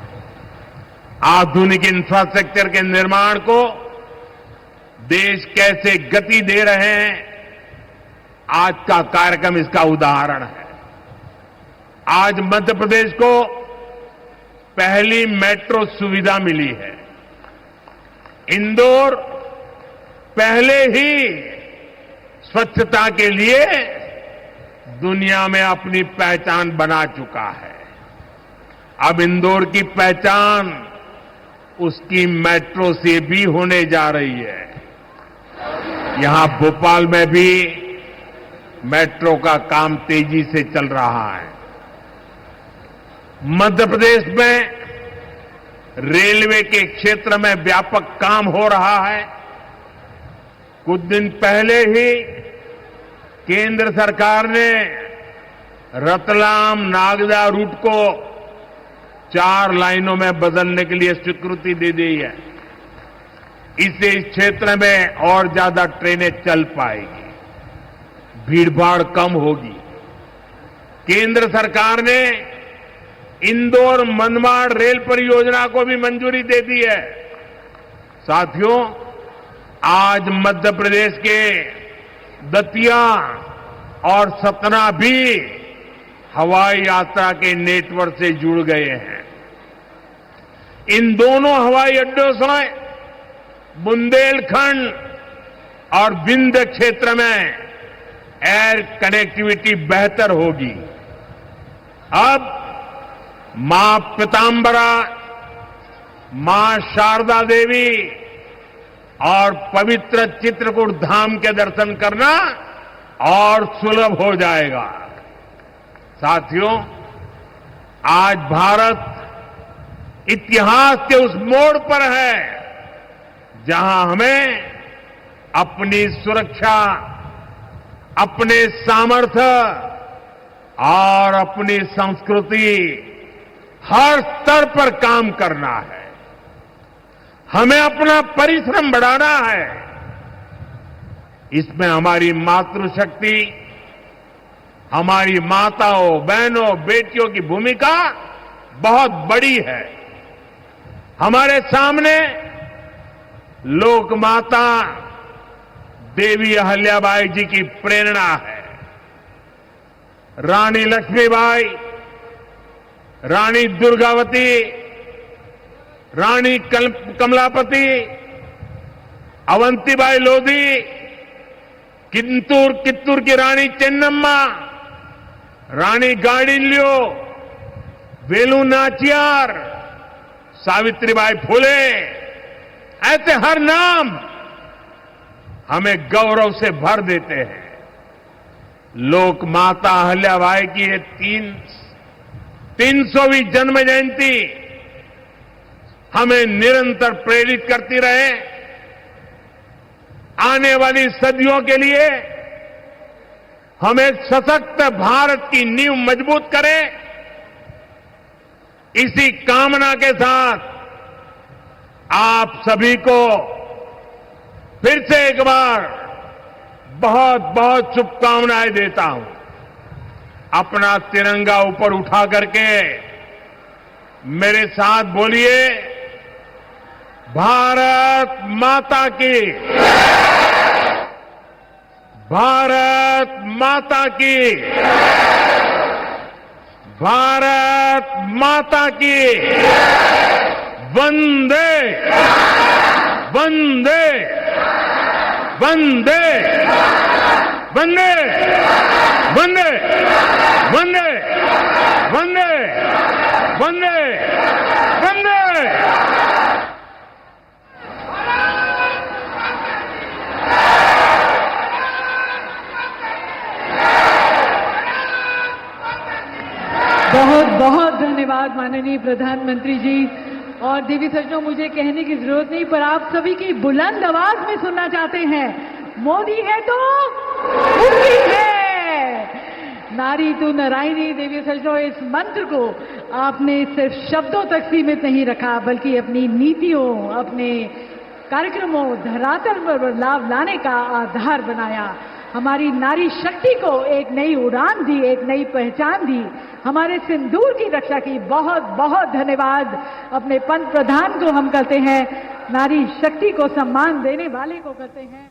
S4: आधुनिक इंफ्रास्ट्रक्चर के निर्माण को देश कैसे गति दे रहे हैं, आज का कार्यक्रम इसका उदाहरण है। आज मध्य प्रदेश को पहली मेट्रो सुविधा मिली है। इंदौर पहले ही स्वच्छता के लिए दुनिया में अपनी पहचान बना चुका है। अब इंदौर की पहचान उसकी मेट्रो से भी होने जा रही है। यहां भोपाल में भी मेट्रो का काम तेजी से चल रहा है। मध्य प्रदेश में रेलवे के क्षेत्र में व्यापक काम हो रहा है। कुछ दिन पहले ही केंद्र सरकार ने रतलाम नागदा रूट को 4 लाइनों में बदलने के लिए स्वीकृति दे दी है। इससे इस क्षेत्र में और ज्यादा ट्रेनें चल पाएगी, भीड़भाड़ कम होगी। केंद्र सरकार ने इंदौर मनमाड़ रेल परियोजना को भी मंजूरी दे दी है। साथियों, आज मध्य प्रदेश के दतिया और सतना भी हवाई यात्रा के नेटवर्क से जुड़ गए हैं। इन दोनों हवाई अड्डों से बुंदेलखंड और विंध्य क्षेत्र में एयर कनेक्टिविटी बेहतर होगी। अब मां पीतांबरा, मां शारदा देवी और पवित्र चित्रकूट धाम के दर्शन करना और सुलभ हो जाएगा। साथियों, आज भारत इतिहास के उस मोड़ पर है जहां हमें अपनी सुरक्षा, अपने सामर्थ्य और अपनी संस्कृति हर स्तर पर काम करना है। हमें अपना परिश्रम बढ़ाना है। इसमें हमारी मातृशक्ति, हमारी माताओं, बहनों, बेटियों की भूमिका बहुत बड़ी है। हमारे सामने लोक माता देवी अहल्याबाई जी की प्रेरणा है। रानी लक्ष्मीबाई, रानी दुर्गावती, रानी कमलापति, अवंतीबाई लोधी, कित्तूर की रानी चेन्नम्मा, रानी गांडिल्यो, वेलू नाचियार, सावित्रीबाई फुले, ऐसे हर नाम हमें गौरव से भर देते हैं। लोक माता अहल्याबाई की ये 300वीं जन्म जयंती हमें निरंतर प्रेरित करती रहे। आने वाली सदियों के लिए हम एक सशक्त भारत की नींव मजबूत करें। इसी कामना के साथ आप सभी को फिर से एक बार बहुत बहुत शुभकामनाएं देता हूं। अपना तिरंगा ऊपर उठा करके मेरे साथ बोलिए, भारत माता की, भारत माता की, भारत माता की, वंदे वंदे वंदे वंदे वंदे वंदे वंदे वंदे वंदे।
S2: बहुत बहुत धन्यवाद माननीय प्रधानमंत्री जी। और देवी सज्जनों, मुझे कहने की जरूरत नहीं, पर आप सभी की बुलंद आवाज में सुनना चाहते हैं, मोदी है तो उनकी है, नारी तू नारायणी। देवी सज्जनों, इस मंत्र को आपने सिर्फ शब्दों तक सीमित नहीं रखा, बल्कि अपनी नीतियों, अपने कार्यक्रमों, धरातल पर बदलाव लाने का आधार बनाया। हमारी नारी शक्ति को एक नई उड़ान दी, एक नई पहचान दी, हमारे सिंदूर की रक्षा की। बहुत बहुत धन्यवाद। अपने पंत प्रधान को हम करते हैं, नारी शक्ति को सम्मान देने वाले को करते हैं।